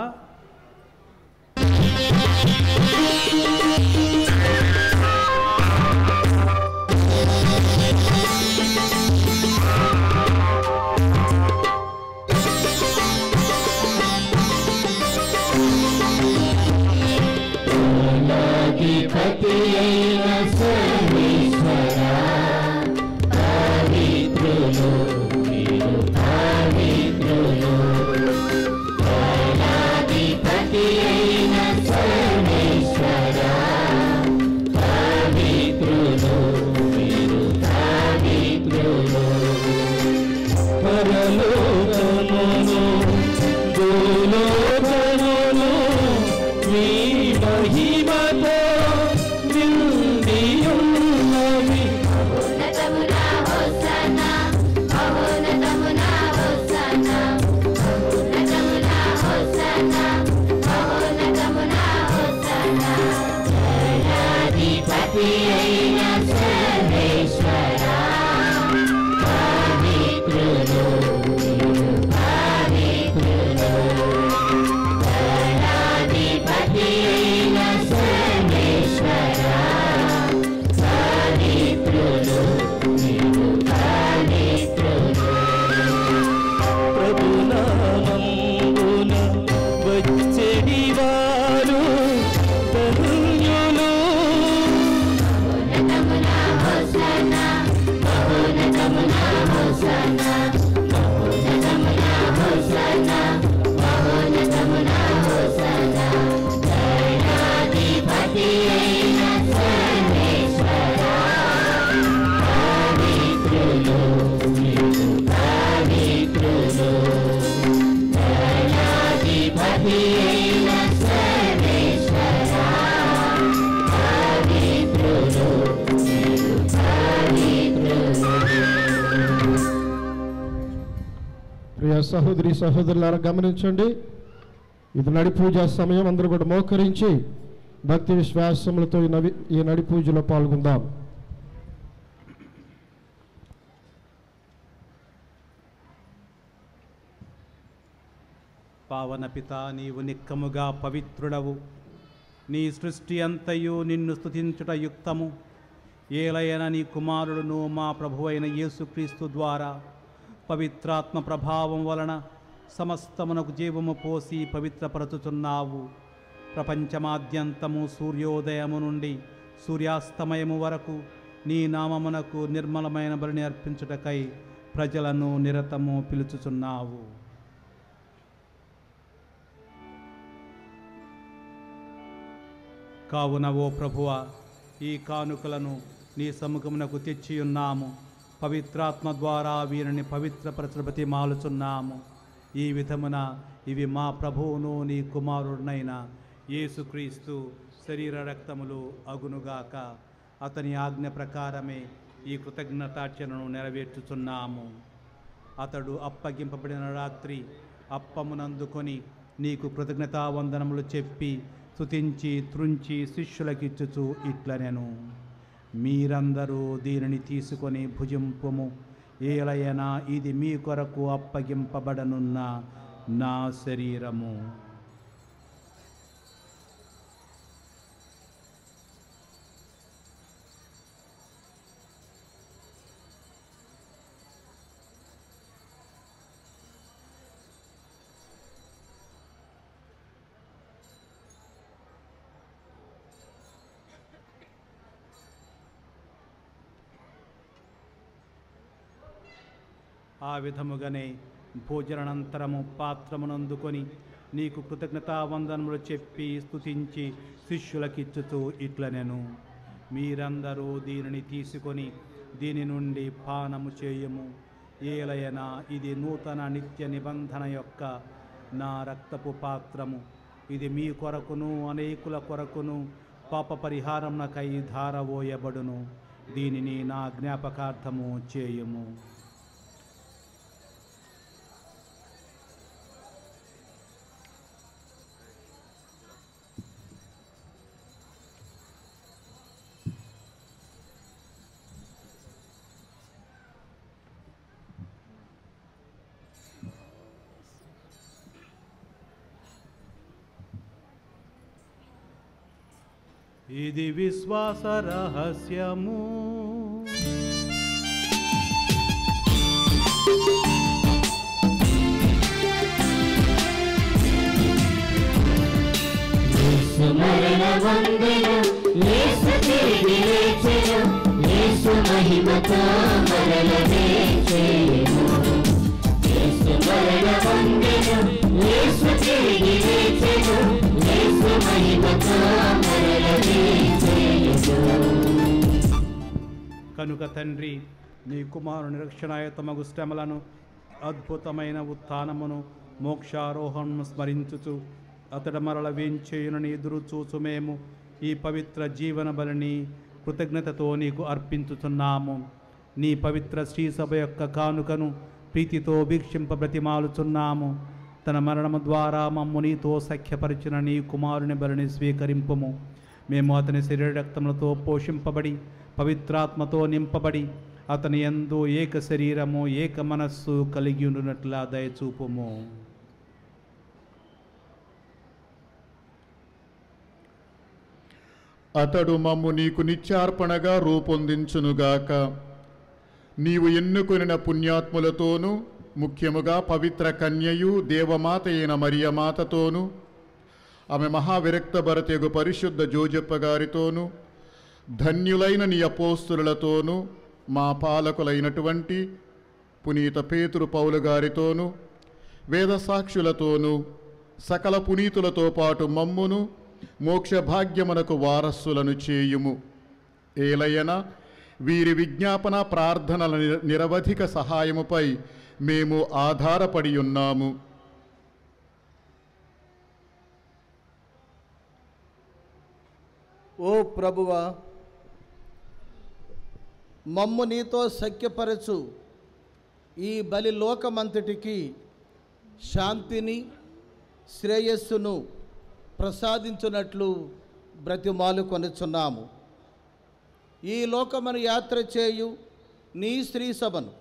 అధిపతి అయిన సర్వేశ్వరా, పవిత్రులు మీరు పవిత్రులు. అధిపతి అయిన సర్వేశ్వరా, పవిత్రులు మీరు పవిత్రులు. పరలోకమును భూలోకమును మీ మహిమతో నిండియున్నవి. మహోన్నతమున హోసన్నా, మహోన్నతమున హోసన్నా, మహోన్నతమున హోసన్నా, మహోన్నతమున హోసన్నా. అధిపతి అయిన సర్వేశ్వరా, పవిత్రులు మీరు పవిత్రులు. అధిపతి అయిన సర్వేశ్వరా, పవిత్రులు మీరు పవిత్రులు. ప్రభునామమున వచ్చెడి వారు ధన్యులు. మహోన్నతమున హోసన్నా, మహోన్నతమున హోసన్నా, మహోన్నతమున హోసన్నా, మహోన్నతమున హోసన్నా. అధిపతి అయిన సర్వేశ్వరా, పవిత్రులు మీరు పవిత్రులు. అధిపతి అయిన సర్వేశ్వరా, పవిత్రులు మీరు పవిత్రులు. ప్రియ సహోదరి సహోదరులారా గమనించండి, ఇది నడి పూజా సమయం. అందరూ కూడా మోకరించి భక్తి విశ్వాసములతో ఈ నడి పూజలో పాల్గొందాం. పావన పితా, నీవు నిక్కముగా పవిత్రుడవు. నీ సృష్టి అంతయు నిన్ను స్తుతించుట యుక్తము. ఏలైన నీ కుమారుడును మా ప్రభువైన యేసుక్రీస్తు ద్వారా పవిత్రాత్మ ప్రభావం వలన సమస్తమునకు జీవము పోసి పవిత్రపరచుచున్నావు. ప్రపంచమాద్యంతము సూర్యోదయము నుండి సూర్యాస్తమయము వరకు నీ నామమునకు నిర్మలమైన బలిని అర్పించుటకై ప్రజలను నిరతము పిలుచుచున్నావు. కావున ఓ ప్రభువా, ఈ కానుకలను నీ సముఖమునకు తెచ్చియున్నాము. పవిత్రాత్మ ద్వారా వీరిని పవిత్రపరచబతి మాలుచున్నాము. ఈ విధమున ఇవి మా ప్రభువును నీ కుమారుడునైన యేసుక్రీస్తు శరీర రక్తములు అగునుగాక. అతని ఆజ్ఞ ప్రకారమే ఈ కృతజ్ఞతార్చనను నెరవేర్చుచున్నాము. అతడు అప్పగింపబడిన రాత్రి అప్పమునందుకొని నీకు కృతజ్ఞతావందనములు చెప్పి స్తుతించి త్రుంచి శిష్యులకిచ్చుచు ఇట్లనెను, మీరందరూ దీనిని తీసుకొని భుజింపుము. ఏలయనా ఇది మీ కొరకు అప్పగింపబడనున్న నా శరీరము. ఆ విధముగానే భోజనానంతరము పాత్రమునందుకొని నీకు కృతజ్ఞతావందనములు చెప్పి స్తుతించి శిష్యులకిచ్చుతూ ఇట్లనెను, మీరందరూ దీనిని తీసుకొని దీని నుండి పానము చేయము. ఏలయనా ఇది నూతన నిత్య నిబంధన యొక్క నా రక్తపు పాత్రము. ఇది మీ కొరకును అనేకుల కొరకును పాప పరిహారమునకై ధారవోయబడును. దీనిని నా జ్ఞాపకార్థము చేయుము. ఇది విశ్వాస రహస్యము. యేసు మరణ పొందెను, యేసు తిరిగి లేచెను, యేసు మహిమతో మరల లేచెను. యేసు మరణ పొందెను, యేసు తిరిగి లేచెను, యేసు మహిమతో మరల లేచెను. కనుక తండ్రి, నీ కుమారుని రక్షణాయుతమగు శ్రమలను, అద్భుతమైన ఉత్థానమును, మోక్షారోహణను స్మరించుచు అతడు మరల వేంచేయునని ఎదురు చూచు మేము ఈ పవిత్ర జీవన బలిని కృతజ్ఞతతో నీకు అర్పించుచున్నాము. నీ పవిత్ర శ్రీసభ యొక్క కానుకను ప్రీతితో వీక్షింప బ్రతిమాలుచున్నాము. తన మరణము ద్వారా మమ్ము నీతో సఖ్యపరిచిన నీ కుమారుని బలిని స్వీకరింపుము. మేము అతని శరీర రక్తములతో పోషింపబడి పవిత్రాత్మతో నింపబడి అతని యందు ఏక శరీరము ఏక మనస్సు కలిగి ఉండునట్లా దయచూపుము. అతడు మమ్ము నీకు నిత్యార్పణగా రూపొందించునుగాక. నీవు ఎన్నుకొనిన పుణ్యాత్ములతోనూ, ముఖ్యముగా పవిత్ర కన్యయు దేవమాత అయిన మరియమాతతోనూ, ఆమె మహావిరక్త భరతెగు పరిశుద్ధ జోజప్ప గారితోనూ, ధన్యులైన నీ అపోస్తులతోనూ, మా పాలకులైనటువంటి పునీత పేతురు పౌలు గారితోనూ, వేద సాక్షులతోనూ, సకల పునీతులతో పాటు మమ్మును మోక్ష భాగ్యమునకు వారస్సులను చేయుము. ఏలయన వీరి విజ్ఞాపన ప్రార్థనల నిరవధిక సహాయముపై మేము ఆధారపడి ఉన్నాము. ఓ ప్రభువా, మమ్ము నీతో సఖ్యపరచు ఈ బలి లోకమంతటికి శాంతిని శ్రేయస్సును ప్రసాదించున్నట్లు బ్రతిమాలు కొనుచున్నాము. ఈ లోకమును యాత్ర చేయు నీ శ్రీ సభను,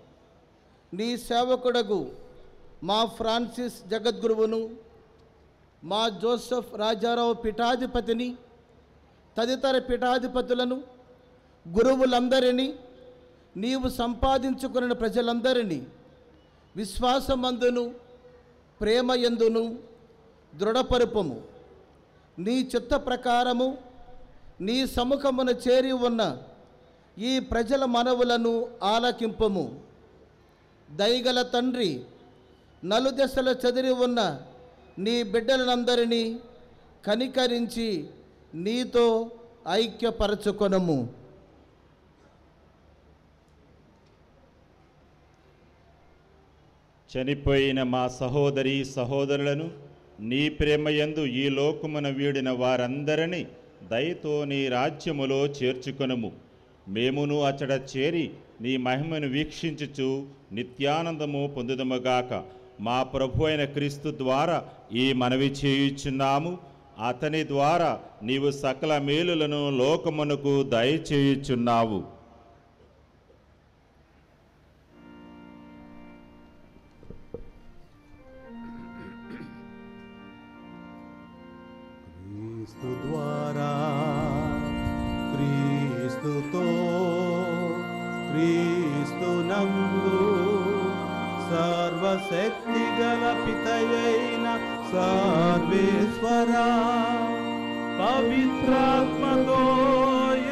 నీ సేవకుడగు మా ఫ్రాన్సిస్ జగద్గురువును, మా జోసెఫ్ రాజారావు పీఠాధిపతిని, తదితర పీఠాధిపతులను, గురువులందరినీ, నీవు సంపాదించుకున్న ప్రజలందరినీ విశ్వాసమందును ప్రేమయందును దృఢపరుపము. నీ చిత్త ప్రకారము నీ సముఖమున చేరి ఉన్న ఈ ప్రజల మనవులను ఆలకింపము. దయగల తండ్రి, నలుదశల చెదిరి ఉన్న నీ బిడ్డలందరినీ కనికరించి నీతో ఐక్యపరచుకొనము. చనిపోయిన మా సహోదరి సహోదరులను నీ ప్రేమయందు ఈ లోకమున వీడిన వారందరినీ దయతో నీ రాజ్యములో చేర్చుకొనుము. మేమును అచడ చేరి నీ మహిమను వీక్షించుచు నిత్యానందము పొందుదముగాక. మా ప్రభు అయిన క్రీస్తు ద్వారా ఈ మనవి చేయుచున్నాము. అతని ద్వారా నీవు సకల మేలులను లోకమునకు దయచేయుచున్నావు. క్రీస్తు ద్వారా, క్రీస్తుతో, క్రీస్తునందు సర్వశక్తి గల పితయైన సర్వేశ్వర పవిత్రాత్మతో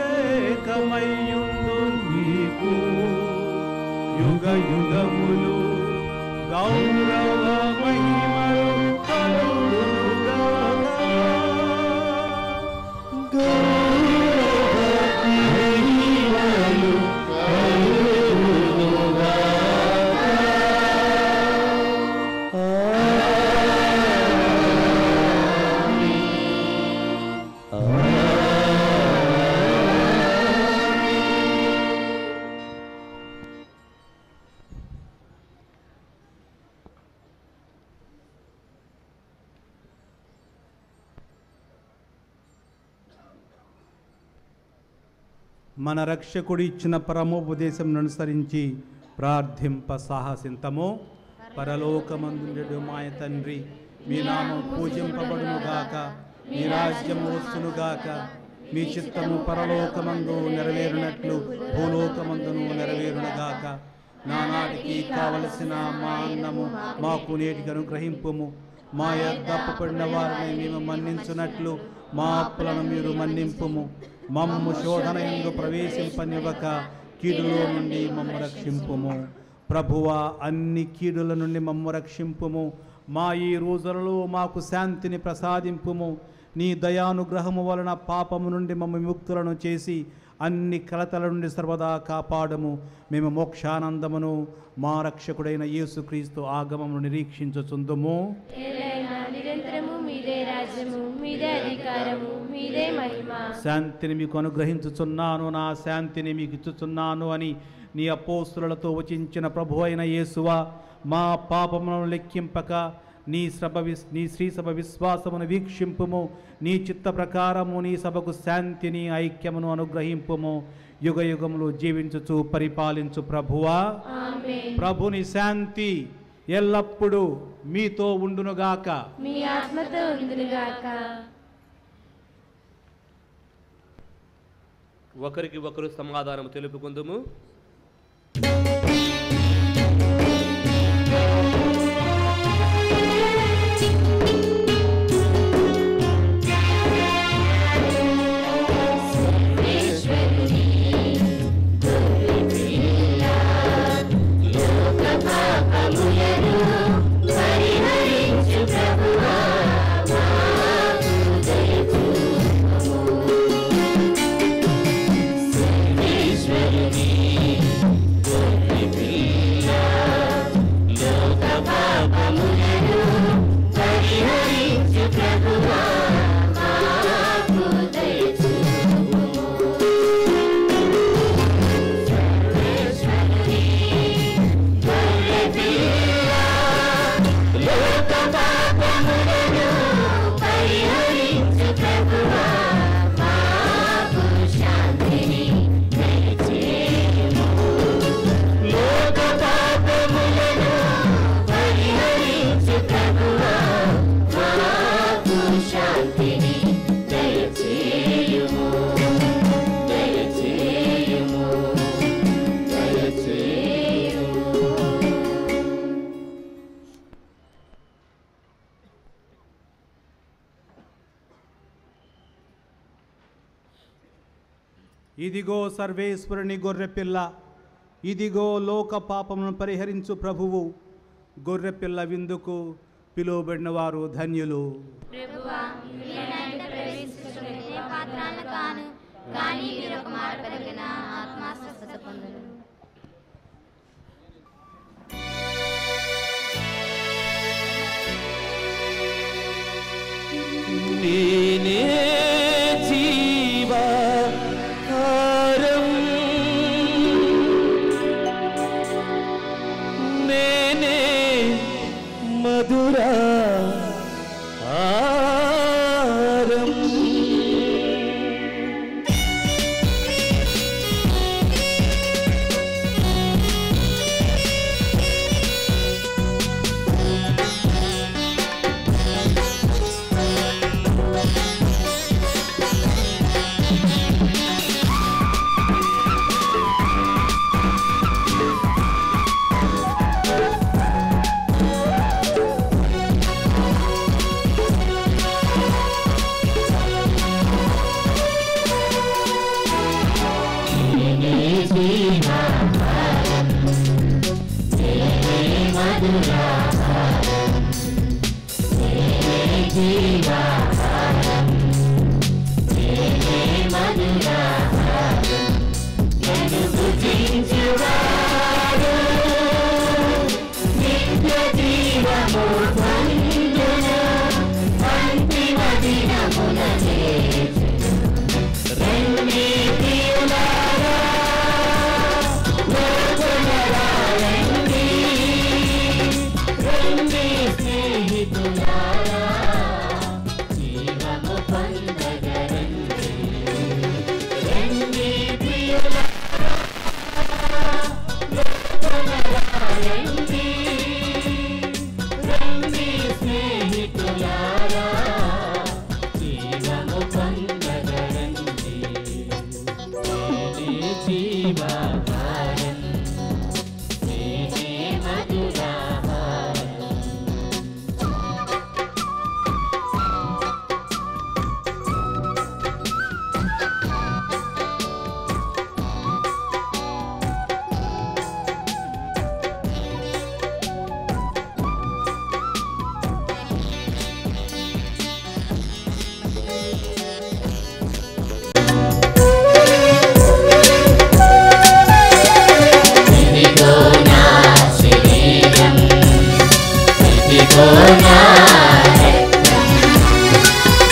ఏకమయ్యుండు నీకు యుగ యుగములు గౌరవ మహిమలు కలుగునుగాక. మన రక్షకుడు ఇచ్చిన పరమోపదేశం అనుసరించి ప్రార్థింప సాహసింతము. పరలోకమందుండెడు మాయ తండ్రి, మీ నామం పూజింపబడునుగాక, మీ రాజ్యము వచ్చునుగాక, మీ చిత్తము పరలోకమందు నెరవేరునట్లు భూలోకమందును నెరవేరునగాక. నానాటికి కావలసిన మా అన్నము మాకు నేటికి అనుగ్రహింపుము. మా యొద్ద అప్పుపడిన వారిని మేము మన్నించున్నట్లు మా అప్పులను మీరు మన్నింపుము. మమ్ము శోధన యందు ప్రవేశింపనివ్వక కీడులో నుండి మమ్ము రక్షింపుము. ప్రభువా, అన్ని కీడుల నుండి మమ్ము రక్షింపుము. మా ఈ రోజులలో మాకు శాంతిని ప్రసాదింపుము. నీ దయానుగ్రహము వలన పాపము నుండి మమ్మ విముక్తులను చేసి అన్ని కలతల నుండి సర్వదా కాపాడము. మేము మోక్షానందమును మా రక్షకుడైన యేసుక్రీస్తు ఆగమమును నిరీక్షించుచుందుము. నిరంతరము మీదే రాజ్యము, మీదే అధికారము, మీదే మహిమ. శాంతిని మీకు అనుగ్రహించుచున్నాను, నా శాంతిని మీకు ఇచ్చుచున్నాను అని నీ అపోస్తులతో వచించిన ప్రభు అయిన యేసువా, మా పాపములను లెక్కింపక నీ శ్రీ సభ విశ్వాసమును వీక్షింపుము. నీ చిత్త ప్రకారము నీ సభకు శాంతిని ఐక్యమును అనుగ్రహింపుము. యుగ యుగములు జీవించుచు పరిపాలించు ప్రభువా, ప్రభుని శాంతి ఎల్లప్పుడూ మీతో ఉండునుగాక. మీ ఆత్మతో ఉండునుగాక. ఒకరికి ఒకరు సమాధానం తెలుపుకుందుము. ఇదిగో సర్వేశ్వరుని గొర్రెపిల్ల, ఇదిగో లోక పాపమును పరిహరించు ప్రభువు. గొర్రెపిల్ల విందుకు పిలువబడిన వారు ధన్యులు. ప్రభువా, నేను ప్రవేశించుటకు పాత్రను కాను, కానీ మీరు ఒక మాట పలికిన ఆత్మ స్వస్థత పొందును. నేనే జీవాహారం, నేనే మధురాహారం.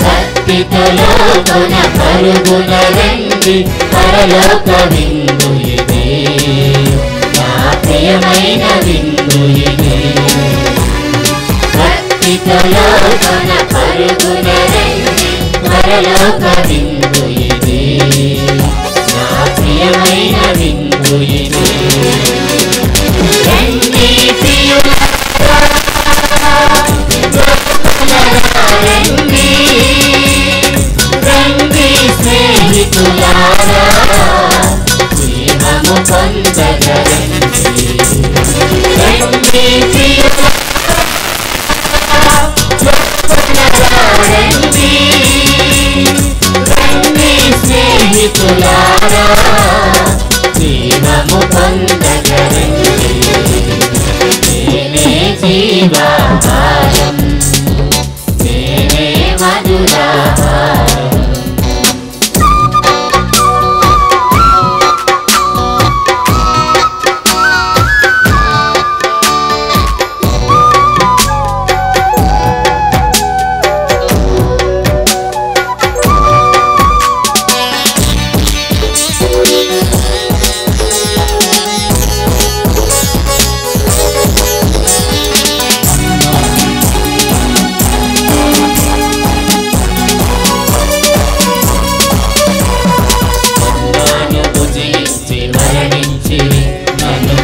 భక్తితో లోతున పరుగున రండి పరలోక విందు ఇదే నా ప్రియమైన విందు ఇదే భక్తితో లోతున పరుగున రండి పరలోక విందు ఇదే నా ప్రియమైన విందు ఇదే రండి ప్రియులారా రండి రండి స్నేహితులారా ప్రేమము పొందగరండి రండి ప్రియులారా రండి రండి స్నేహితులారా ప్రేమము పొందగరండి నేనే జీవాహారం నేనే మధురాహారం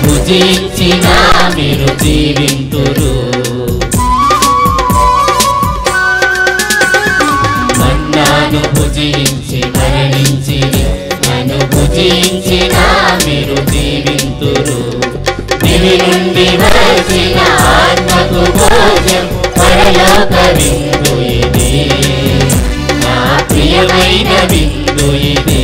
భుజించిన మీరు జీవింతురు మన్నాను భుజించి మరణించి నన్ను భుజించిన మీరు జీవింతురు దివి నుండి వచ్చిన ఆత్మకు భోజం పరలోక విందు ఇది నా ప్రియమైన విందు ఇది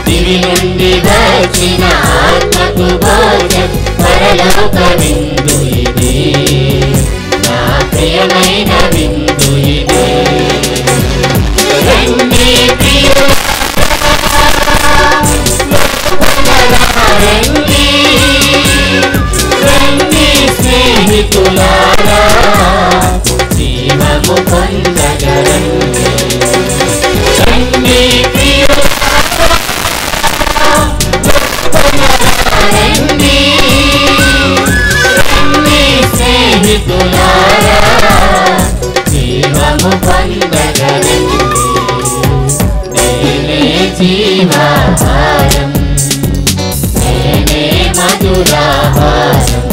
దివి నుండి వచ్చిన ఆత్మకు భోజం పరలోక విందు ఇది నా ప్రియమైన విందు ఇది రండి రండి రండి స్నేహితులారా జీవము పొందగరండి రండి రండి రండి స్నేహితులారా జీవము పొందగరండి నేనే జీవాహారం నేనే మధురాహారం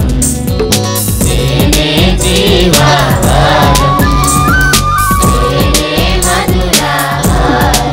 నేనే జీవాహారం నేనే మధురాహారం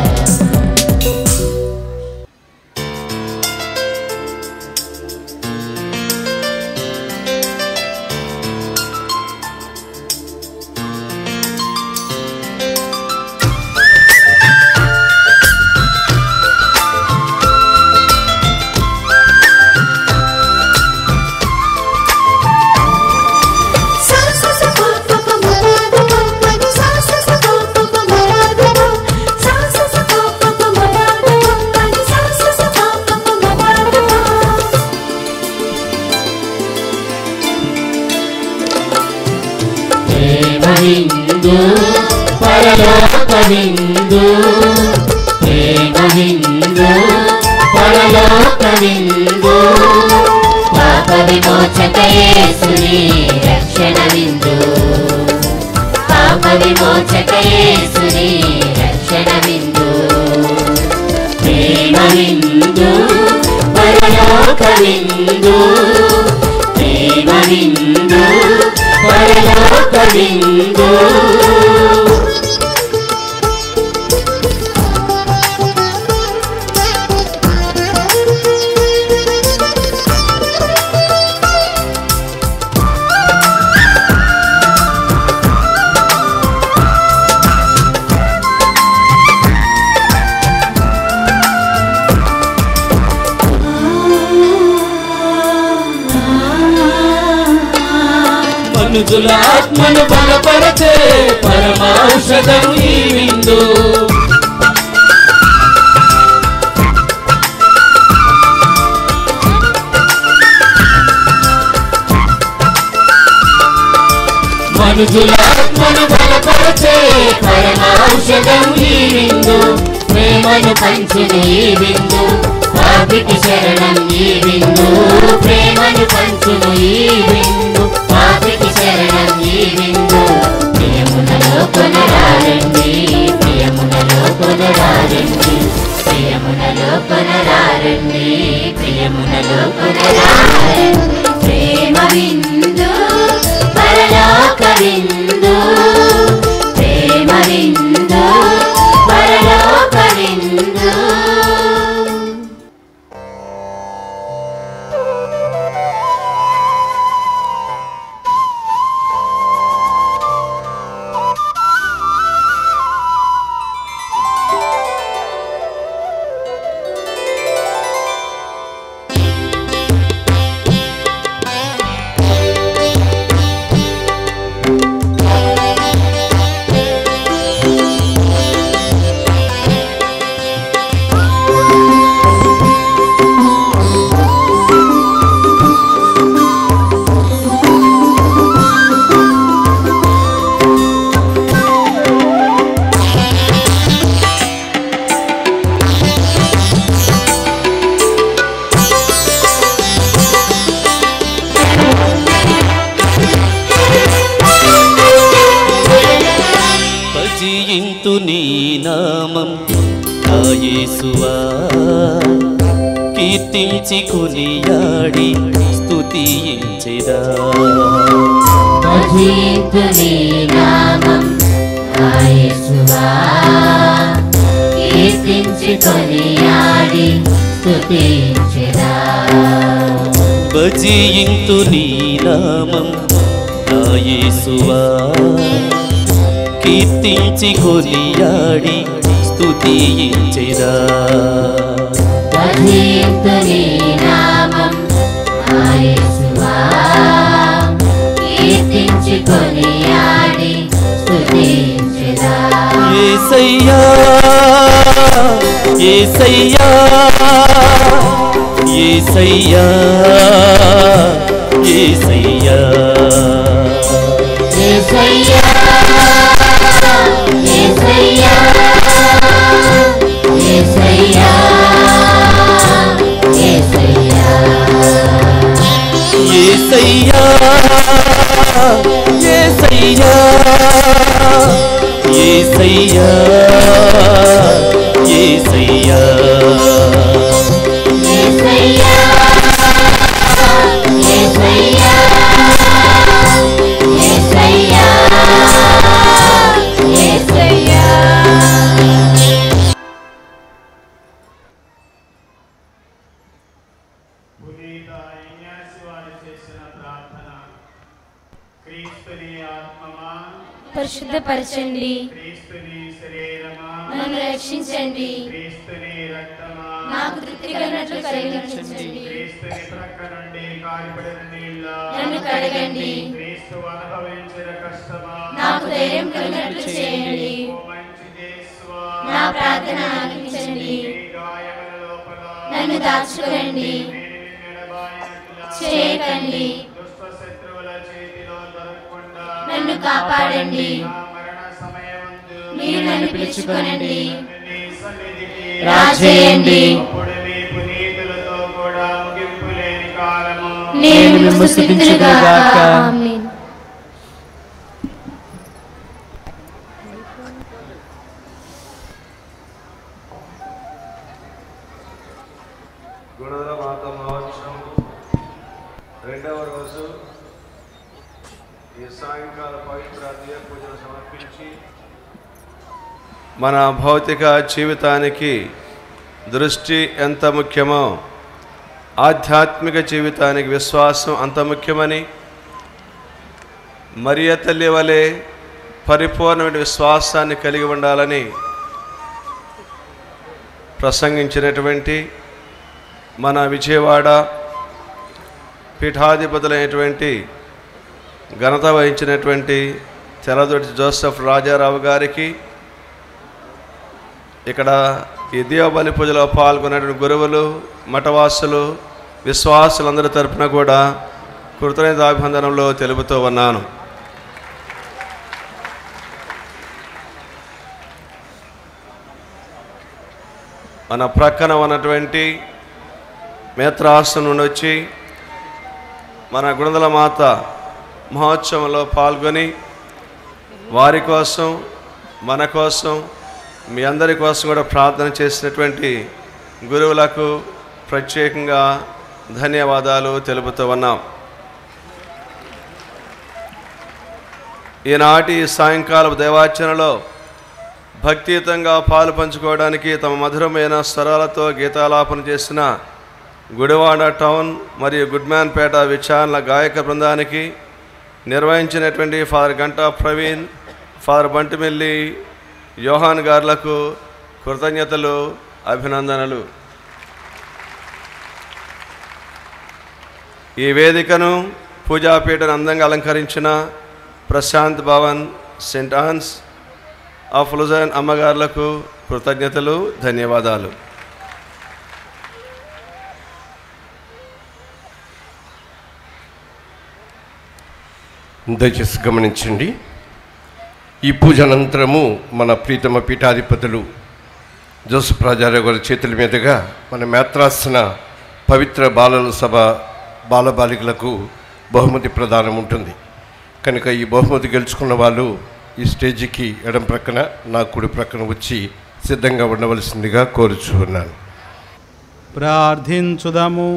విందు పరలోక విందు ప్రేమ విందు పరలోక విందు పాప విమోచక యేసుని రక్షణ విందు పాప విమోచక యేసుని రక్షణ విందు ప్రేమ విందు పరలోక విందు ప్రేమ విందు పరలోక విందు మనుజుల ఆత్మను బలపరచే పరమౌషధం ఈ విందు మనుజులాత్మను బలపరచే పరమౌషధం ఈ విందు ప్రేమను పంచును ఈ విందు పాపికి శరణం ఈ విందు ప్రేమను పంచును ఈ విందు పాపికి శరణం ఈ విందు ప్రియమునలో కొనరారండి ప్రియమునలో కొనరారండి ప్రియమునలో కొనరారండి ప్రియమునలో కొనరారండి ప్రేమ విందు పరలోక విందు ప్రేమ విందు పరలోక విందు భజింతు నీ నామం నా యేసువా కీర్తించి కొనియాడి స్తుతించెదా భజింతు నీ నామం నా యేసువా కీర్తించి కొనియాడి స్తుతించెదా భజింతు నీ నామం నా యేసువా కీర్తించి కొనియాడి స్తుతించెదా భజింతు నీ నామం నా యేసువా కీర్తించి కొనియాడి స్తుతించెదా యేసయ్యా యేసయ్యా యేసయ్యా యేసయ్యా యేసయ్యా యేసయ్యా యేసయ్యా యేసయ్యా యేసయ్యా యేసయ్యా యేసయ్యా యేసయ్యా యేసయ్యా యేసయ్యా యేసయ్యా యేసయ్యా పరిశుద్ధపరచండి నన్ను రక్షించండి నాకు తృప్తి కలిగినట్లు కలిగించండి నన్ను కడగండి నాకు ధైర్యం కలిగినట్లు చేయండి నా ప్రార్థన ఆలకించండి నన్ను దాచుకోండి చేయకండి నన్ను కాపాడండి మీరు నన్ను పిలుచుకోనండి రాజేయండి నేను మిమ్ము స్తుతించుగాక ఆమేన్. గుణదల మాత మహోత్సవం రెండవ రోజు ఈ సాయంకాల పవిత్ర దివ్య పూజలు సమర్పించి మన భౌతిక జీవితానికి దృష్టి ఎంత ముఖ్యమో ఆధ్యాత్మిక జీవితానికి విశ్వాసం అంత ముఖ్యమని మరియ తల్లి వలె పరిపూర్ణమైన విశ్వాసాన్ని కలిగి ఉండాలని ప్రసంగించినటువంటి మన విజయవాడ పీఠాధిపతులైనటువంటి ఘనత వహించినటువంటి తెలదొడి జోసెఫ్ రాజారావు గారికి, ఇక్కడ ఈ దీవబలి పూజలో పాల్గొన్నటువంటి గురువులు, మఠవాసులు, విశ్వాసులందరి తరపున కూడా కృతజ్ఞతాభివందనంలో తెలుపుతూ ఉన్నాను. మన ప్రక్కన ఉన్నటువంటి మేత్రాసనం నుండి వచ్చి మన గుణదల మాత మహోత్సవంలో పాల్గొని వారి కోసం మన కోసం మీ అందరి కోసం కూడా ప్రార్థన చేసినటువంటి గురువులకు ప్రత్యేకంగా ధన్యవాదాలు తెలుపుతూ ఉన్నాం. ఈనాటి సాయంకాల దైవార్చనలో భక్తియుతంగా పాలు పంచుకోవడానికి తమ మధురమైన స్వరాలతో గీతాలాపన చేసిన గుడివాడ టౌన్ మరియు గుడ్మ్యాన్పేట విచారణ గాయక బృందానికి నిర్వహించినటువంటి ఫాదర్ గంటా ప్రవీణ్, ఫాదర్ బంటిమిల్లి యోహాన్ గార్లకు కృతజ్ఞతలు, అభినందనలు. ఈ వేదికను పూజాపీఠను అందంగా అలంకరించిన Prashant Bhavan saint Ann's of Lucerne అమ్మగారులకు కృతజ్ఞతలు, ధన్యవాదాలు. దయచేసి గమనించండి. ఈ పూజ అనంతరము మన ప్రీతమ పీఠాధిపతులు జోసెఫ్ రాజారావు గారి చేతుల మీదుగా మన మేత్రాసన పవిత్ర బాలల సభ బాలబాలికలకు బహుమతి ప్రదానం ఉంటుంది కనుక ఈ బహుమతి గెలుచుకున్న వాళ్ళు ఈ స్టేజికి ఎడం ప్రక్కన నా కుడి ప్రక్కన వచ్చి సిద్ధంగా ఉండవలసిందిగా కోరుచున్నాను. ప్రార్థించుదాము.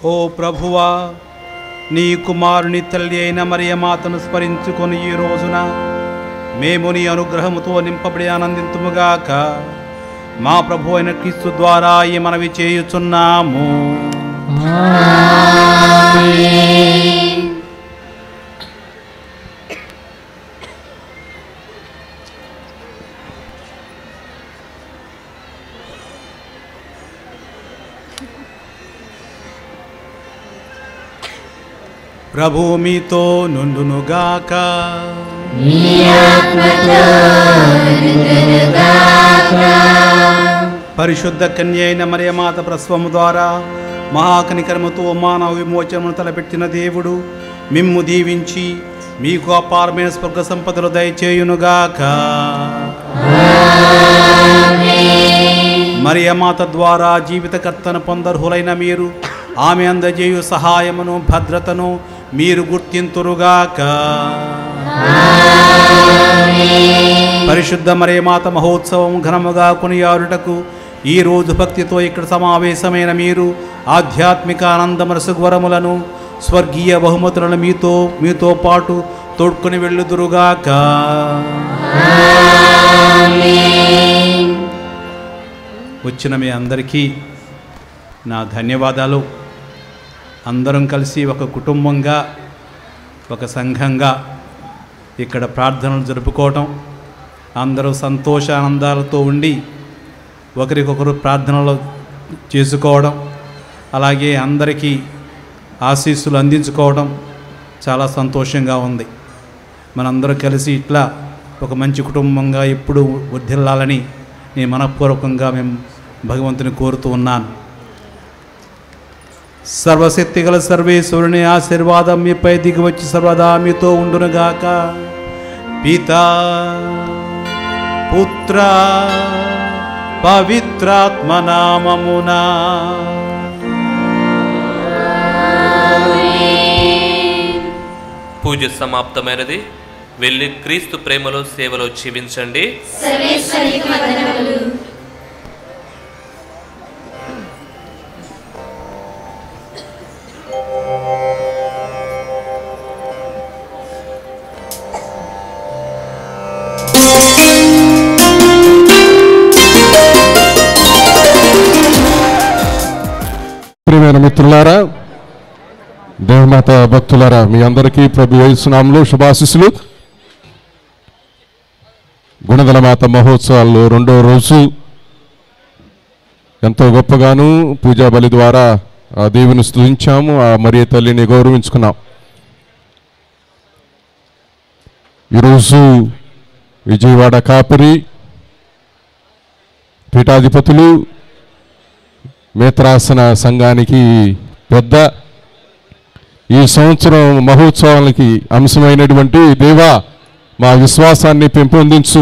ఓ ప్రభువా, నీ కుమారుని తల్లి అయిన మరియమాతను స్మరించుకొని ఈ రోజున మేము నీ అనుగ్రహముతో నింపబడి ఆనందింతుముగాక. మా ప్రభు అయిన క్రీస్తు ద్వారా ఈ మనవి చేయుచున్నాము. ప్రభు మీతో నుండునుగాక. పరిశుద్ధ కన్య అయిన మరియమాత ప్రసవము ద్వారా మహాకనికరముతో మానవ విమోచనను తలపెట్టిన దేవుడు మిమ్ము దీవించి మీకు అపారమైన స్వర్గ సంపదలు దయచేయునుగాక. మరియమాత ద్వారా జీవితకర్తను పొందర్హులైన మీరు ఆమె అందజేయు సహాయమును భద్రతను మీరు గుర్తింతురుగాక. పరిశుద్ధ మరియమాత మహోత్సవం ఘనముగా కొనియాడుటకు ఈ రోజు భక్తితో ఇక్కడ సమావేశమైన మీరు ఆధ్యాత్మిక ఆనందమర సుగ్వరములను స్వర్గీయ బహుమతులను మీతో పాటు తోడ్కొని వెళ్ళుదురుగాక. వచ్చిన మీ అందరికీ నా ధన్యవాదాలు. అందరం కలిసి ఒక కుటుంబంగా, ఒక సంఘంగా ఇక్కడ ప్రార్థనలు జరుపుకోవటం, అందరూ సంతోషానందాలతో ఉండి ఒకరికొకరు ప్రార్థనలు చేసుకోవడం, అలాగే అందరికీ ఆశీస్సులు అందించుకోవడం చాలా సంతోషంగా ఉంది. మనందరం కలిసి ఇట్లా ఒక మంచి కుటుంబంగా ఎప్పుడు వర్ధిల్లాలని నేను మనఃపూర్వకంగా మేము భగవంతుని కోరుతూ ఉన్నాను. సర్వశక్తిగల సర్వేశ్వరుని ఆశీర్వాదం మీపై దిగివచ్చి సర్వదా మీతో ఉండునుగాక. పితా పుత్ర పవిత్రాత్మ నామమునా. పూజ సమాప్తమైనది. వెళ్ళి క్రీస్తు ప్రేమలో సేవలో జీవించండి. ప్రియమైన మిత్రులారా, దేవమాత భక్తులారా, మీ అందరికీ ప్రభు యేసు నామములో శుభాశీస్సులు. గుణదల మాత మహోత్సవాల్లో రెండో రోజు ఎంతో గొప్పగాను పూజా బలి ద్వారా ఆ దేవుని స్తుతించాము, ఆ మరియ తల్లిని గౌరవించుకున్నాం. ఈరోజు విజయవాడ కాపరి పీఠాధిపతులు, మేత్రాసన సంఘానికి పెద్ద ఈ సంవత్సరం మహోత్సవాలకి అంశమైనటువంటి దేవా మా విశ్వాసాన్ని పెంపొందించు,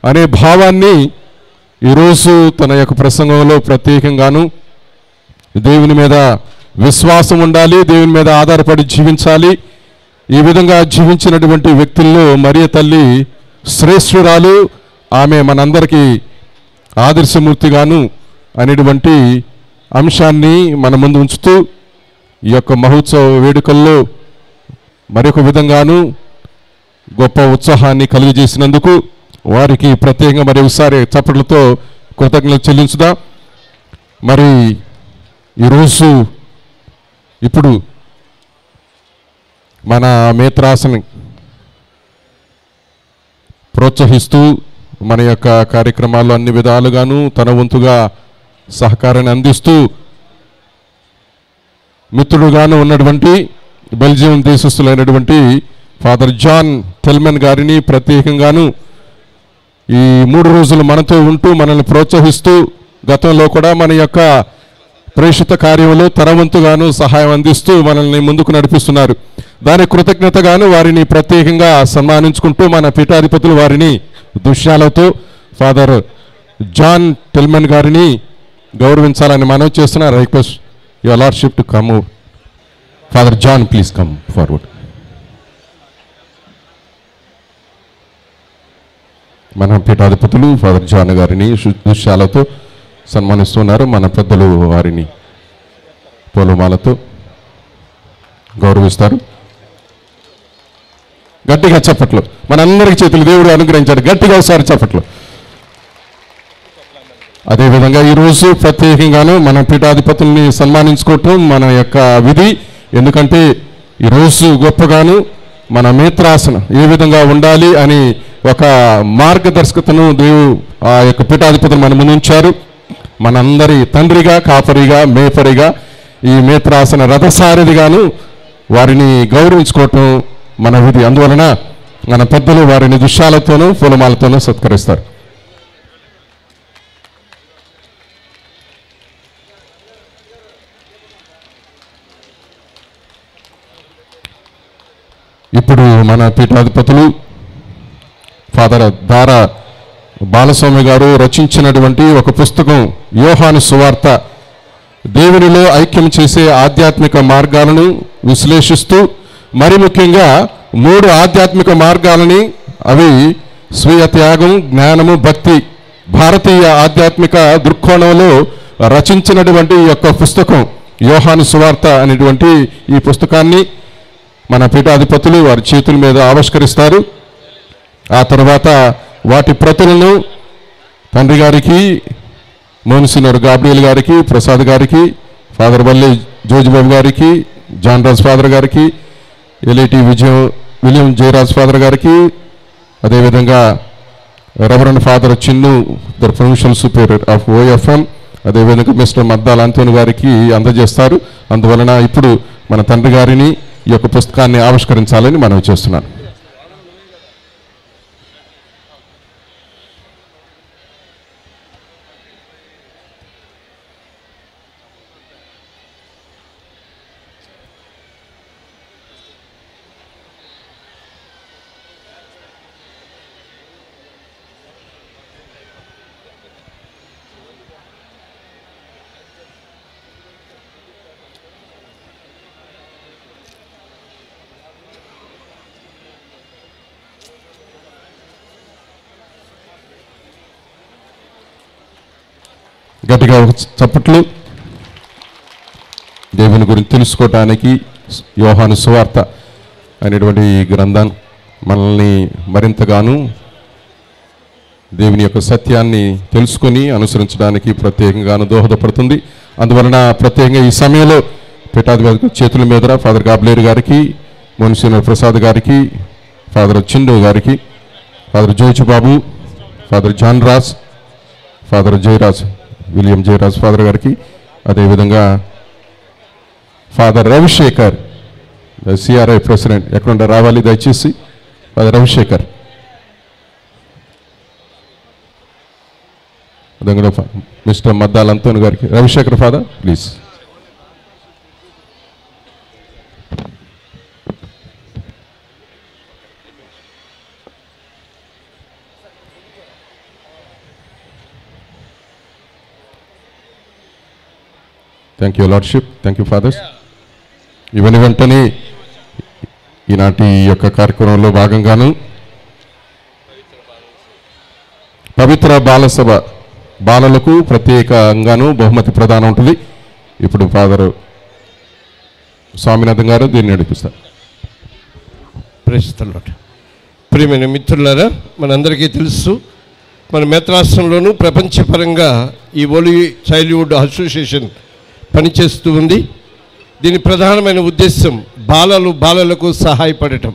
అనే భావాన్ని ఈరోజు తన యొక్క ప్రసంగంలో ప్రత్యేకంగాను దేవుని మీద విశ్వాసం ఉండాలి, దేవుని మీద ఆధారపడి జీవించాలి. ఈ విధంగా జీవించినటువంటి వ్యక్తుల్లో మరియ తల్లి శ్రేష్ఠురాలు, ఆమె మనందరికీ ఆదర్శమూర్తిగాను అనేటువంటి అంశాన్ని మన ముందు ఉంచుతూ ఈ యొక్క మహోత్సవ వేడుకల్లో మరొక విధంగాను గొప్ప ఉత్సాహాన్ని కలిగజేసినందుకు వారికి ప్రత్యేకంగా మరి ఒకసారి చప్పట్లతో కృతజ్ఞతలు చెల్లించుదా. మరి ఈరోజు ఇప్పుడు మన మేత్రాసని ప్రోత్సహిస్తూ మన యొక్క కార్యక్రమాల్లో అన్ని విధాలుగాను తన వంతుగా సహకారాన్ని అందిస్తూ మిత్రుడుగాను ఉన్నటువంటి బెల్జియం దేశస్థులైనటువంటి ఫాదర్ జాన్ టెల్మెన్ గారిని ప్రత్యేకంగాను ఈ 3 రోజులు మనతో ఉంటూ మనల్ని ప్రోత్సహిస్తూ గతంలో కూడా మన యొక్క ప్రేషిత కార్యంలో తన వంతుగాను సహాయం అందిస్తూ మనల్ని ముందుకు నడిపిస్తున్నారు. దాని కృతజ్ఞతగాను వారిని ప్రత్యేకంగా సన్మానించుకుంటూ మన పీఠాధిపతులు వారిని దృశ్యాలతో ఫాదర్ జాన్ టెల్మెన్ గారిని గౌరవించాలని మనవి చేస్తున్నారు. Request your lordship to come. Father John, please come forward. మన పీఠాధిపతులు ఫాదర్ జాన్ గారిని దృశ్యాలతో సన్మానిస్తున్నారు. మన పెద్దలు వారిని పూలమాలతో గౌరవిస్తారు. గట్టిగా చప్పట్లు, మనందరికి చేతులు దేవుడు అనుగ్రహించాడు. గట్టిగా ఒకసారి చప్పట్లు. అదేవిధంగా ఈరోజు ప్రత్యేకంగాను మన పీఠాధిపతుల్ని సన్మానించుకోవటం మన యొక్క విధి. ఎందుకంటే ఈరోజు గొప్పగాను మన మేత్రాసన ఏ విధంగా ఉండాలి అని ఒక మార్గదర్శకతను దేవుడు ఆ యొక్క పీఠాధిపతులు మన ముందు ఉంచారు. మనందరి తండ్రిగా, కాపరిగా, మేపరిగా, ఈ మేత్రాసన రథసారథిగాను వారిని గౌరవించుకోవటం మన విధి. అందువలన మన పెద్దలు వారిని దుశ్యాలతోనూ పూలమాలతోనూ సత్కరిస్తారు. ఇప్పుడు మన పీఠాధిపతులు ఫాదర్ దార బాలస్వామి గారు రచించినటువంటి ఒక పుస్తకం యోహాను సువార్త, దేవునిలో ఐక్యం చేసే ఆధ్యాత్మిక మార్గాలను విశ్లేషిస్తూ మరి ముఖ్యంగా 3 ఆధ్యాత్మిక మార్గాలని, అవి స్వీయ త్యాగం, జ్ఞానము, భక్తి, భారతీయ ఆధ్యాత్మిక దృక్కోణంలో రచించినటువంటి ఈ యొక్క పుస్తకం యోహాను సువార్త అనేటువంటి ఈ పుస్తకాన్ని మన పీఠాధిపతులు వారి చేతుల మీద ఆవిష్కరిస్తారు. ఆ తర్వాత వాటి ప్రతులను తండ్రి గారికి, మోన్సినర్ గాబ్రియల్ గారికి, ప్రసాద్ గారికి, ఫాదర్ వల్లి జోజిబాబు గారికి, జాన్ రాజ్ ఫాదర్ గారికి, ఎల్ఐటి విలియం జయరాజ్ ఫాదర్ గారికి, అదేవిధంగా reverend father Chinnu the provincial superior of OFM, అదేవిధంగా మిస్టర్ మద్దాల్ ఆంటోని గారికి అందజేస్తారు. అందువలన ఇప్పుడు మన తండ్రి గారిని ఈ యొక్క పుస్తకాన్ని ఆవిష్కరించాలని మనం చేస్తున్నాను. గట్టిగా చప్పట్లు. దేవుని గురించి తెలుసుకోవటానికి యోహాను సువార్త అనేటువంటి ఈ గ్రంథం మనల్ని మరింతగాను దేవుని యొక్క సత్యాన్ని తెలుసుకొని అనుసరించడానికి ప్రత్యేకంగాను దోహదపడుతుంది. అందువలన ప్రత్యేకంగా ఈ సమయంలో పీఠాధిపతి చేతుల మీద ఫాదర్ గాబ్లేరు గారికి, మోన్సినర్ ప్రసాద్ గారికి, ఫాదర్ చిండు గారికి, father Jojibabu, father John Raj, father Jayaraj William Jayaraj father గారికి, అదేవిధంగా ఫాదర్ రవిశేఖర్ సిఆర్ఐ ప్రెసిడెంట్, ఎక్కడుంటే రావాలి దయచేసి. ఫాదర్ రవిశేఖర్, అదేవిధంగా మిస్టర్ మద్దాల్ అంతోని గారికి. Ravishekhar father please. Thank you lordship, thank you fathers. ఇవన్నీ వెంటనే ఈనాటి యొక్క కార్యక్రమంలో భాగంగాను పవిత్ర బాలసభ బాలలకు ప్రత్యేకంగాను బహుమతి ప్రదానం ఉంటుంది. ఇప్పుడు ఫాదర్ స్వామినాథన్ గారు దీన్ని నడిపిస్తారు. ప్రస్తుతం ప్రియమైన మిత్రులారా, మనందరికీ తెలుసు మన మేత్రాశ్రంలోనూ ప్రపంచపరంగా ఈ ఓలీ చైల్డ్హుడ్ అసోసియేషన్ పనిచేస్తూ ఉంది. దీని ప్రధానమైన ఉద్దేశం బాలలకు సహాయపడటం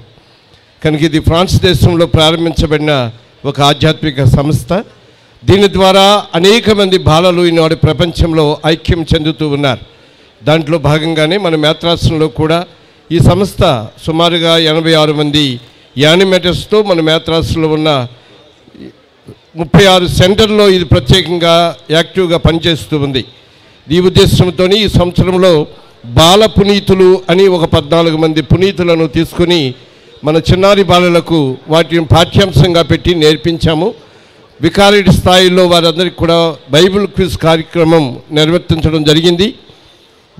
కనుక ఇది ఫ్రాన్స్ దేశంలో ప్రారంభించబడిన ఒక ఆధ్యాత్మిక సంస్థ. దీని ద్వారా అనేక మంది బాలలు ఈనాడు ప్రపంచంలో ఐక్యం చెందుతూ ఉన్నారు. దాంట్లో భాగంగానే మన మేత్రాశ్రంలో కూడా ఈ సంస్థ సుమారుగా 86 మంది యానిమేటర్స్తో మన మేత్రాశ్రంలో ఉన్న 36 సెంటర్లో ఇది ప్రత్యేకంగా యాక్టివ్గా పనిచేస్తూ ఉంది. ఈ ఉద్దేశంతో ఈ సంవత్సరంలో బాల పునీతులు అని ఒక 14 మంది పునీతులను తీసుకుని మన చిన్నారి బాలలకు వాటిని పాఠ్యాంశంగా పెట్టి నేర్పించాము. వికారేట్ స్థాయిలో వారందరికీ కూడా బైబిల్ క్విజ్ కార్యక్రమం నిర్వర్తించడం జరిగింది.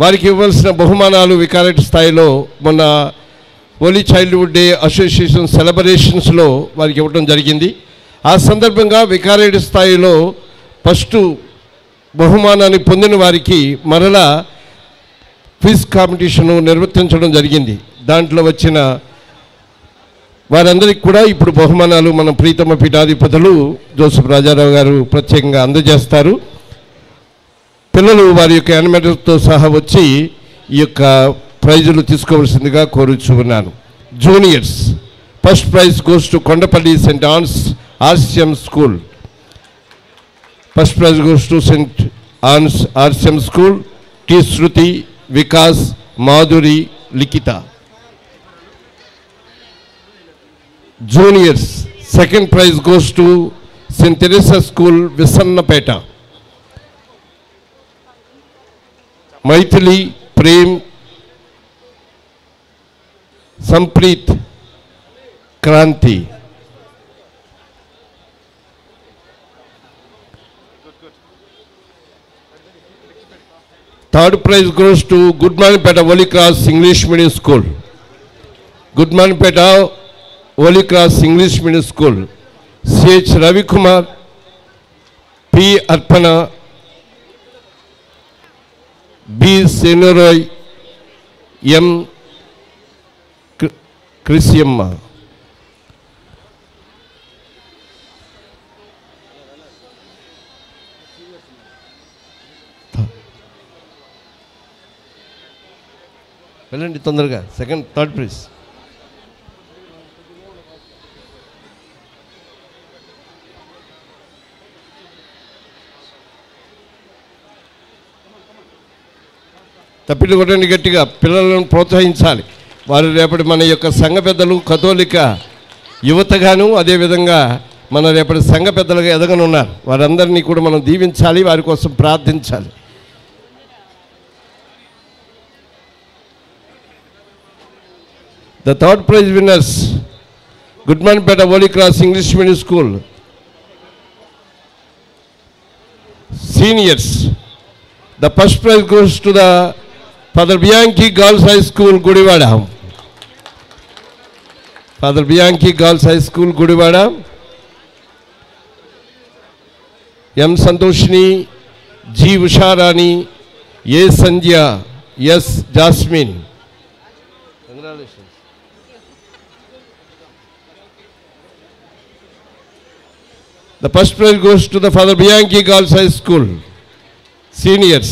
వారికి ఇవ్వాల్సిన బహుమానాలు వికారేట్ స్థాయిలో మొన్న ఓలీ చైల్డ్హుడ్ డే అసోసియేషన్ సెలబ్రేషన్స్లో వారికి ఇవ్వడం జరిగింది. ఆ సందర్భంగా వికారేట్ స్థాయిలో ఫస్ట్ బహుమానాన్ని పొందిన వారికి మరలా క్విజ్ కాంపిటీషను నిర్వర్తించడం జరిగింది. దాంట్లో వచ్చిన వారందరికీ కూడా ఇప్పుడు బహుమానాలు మన ప్రీతమ పీఠాధిపతులు జోసెఫ్ రాజారావు గారు ప్రత్యేకంగా అందజేస్తారు. పిల్లలు వారి యొక్క యానిమేటర్తో సహా వచ్చి ఈ యొక్క ప్రైజులు తీసుకోవాల్సిందిగా కోరుచు ఉన్నాను. Juniors first prize goes to Kondapalli saint Ann's RCM school. First prize goes to saint Ann's RCM school. T Shruti, Vikas, Madhuri, Likhita. Juniors second prize goes to saint Teresa school, Visannapeta. Mythili, Prem, Sampreeth, Kranthi. Third prize goes to Gudmanpeta holy cross English medium school. Gudmanpeta holy cross English medium school. CH Ravikumar, P Arpana, B Senoray, M Chrisiyamma. వెళ్ళండి తొందరగా. Second third prize. తప్పిళ్ళు కొట్టండి గట్టిగా. పిల్లలను ప్రోత్సహించాలి. వారు రేపటి మన యొక్క సంఘ పెద్దలు, కథోలిక యువతగాను అదేవిధంగా మన రేపటి సంఘ పెద్దలుగా ఎదగనున్నారు. వారందరినీ కూడా మనం దీవించాలి, వారి కోసం ప్రార్థించాలి. The third prize winners, Goodmanpeta Holy Cross English Medium School. Seniors, the first prize goes to the Father Bianchi Girls High School, Gudivada. Father Bianchi Girls High School, Gudivada. M. Santoshini, G. Usharani, A. Sandhya, S. Jasmine. Congratulations. The first prize goes to the Father Bianchi Girls High School, seniors.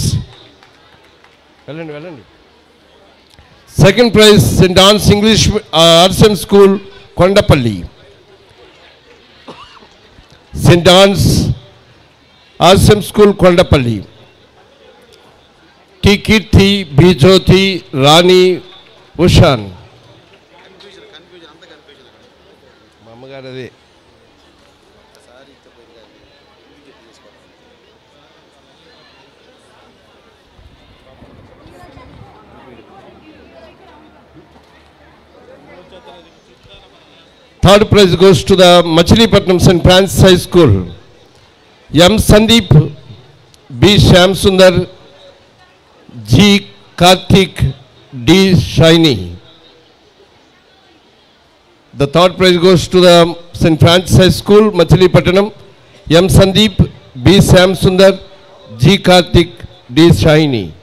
Second prize, St. Anne's English RSM School, Kondapalli. St. Anne's RSM School, Kondapalli. T. Kirti, B. Jyoti, Rani, Ushan. Third prize goes to the Machilipatnam St. Francis High School. M. Sandeep, B. Shyam Sundar, G. Karthik D. Shiny. The third prize goes to the St. Francis High School, Machilipattanam, M. Sandeep, B. Sam Sundar, G. Karthik D. Shiny.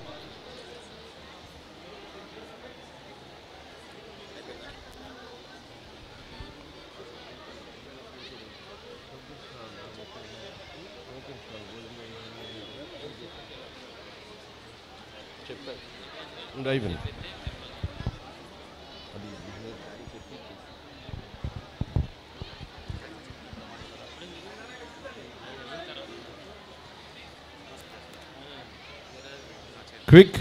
Drive-in. Quick.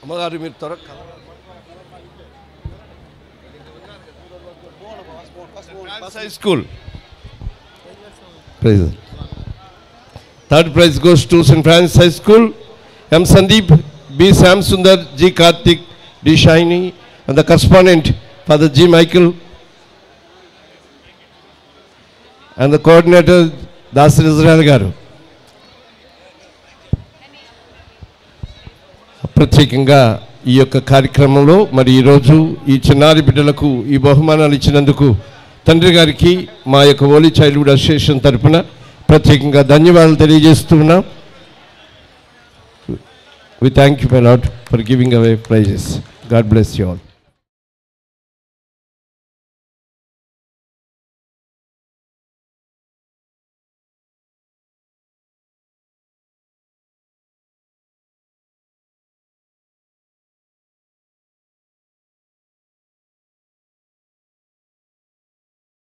అమ్మగారు మీరు త్వరగా high school. Prize. Third prize goes to St. Francis High School, M. Sandeep, B. Sam Sundar, G. Karthik D. Shiny, and the correspondent Father G. Michael, and the coordinator Dasir Israel Garu. ప్రత్యేకంగా ఈ యొక్క కార్యక్రమంలో మరి ఈరోజు ఈ చిన్నారి బిడ్డలకు ఈ బహుమానాలు ఇచ్చినందుకు తండ్రి గారికి మా యొక్క హోలీ చైల్డ్హుడ్ అసోసియేషన్ తరఫున ప్రత్యేకంగా ధన్యవాదాలు తెలియజేస్తున్నాం. We thank you, my Lord, for giving away prizes. God bless you all.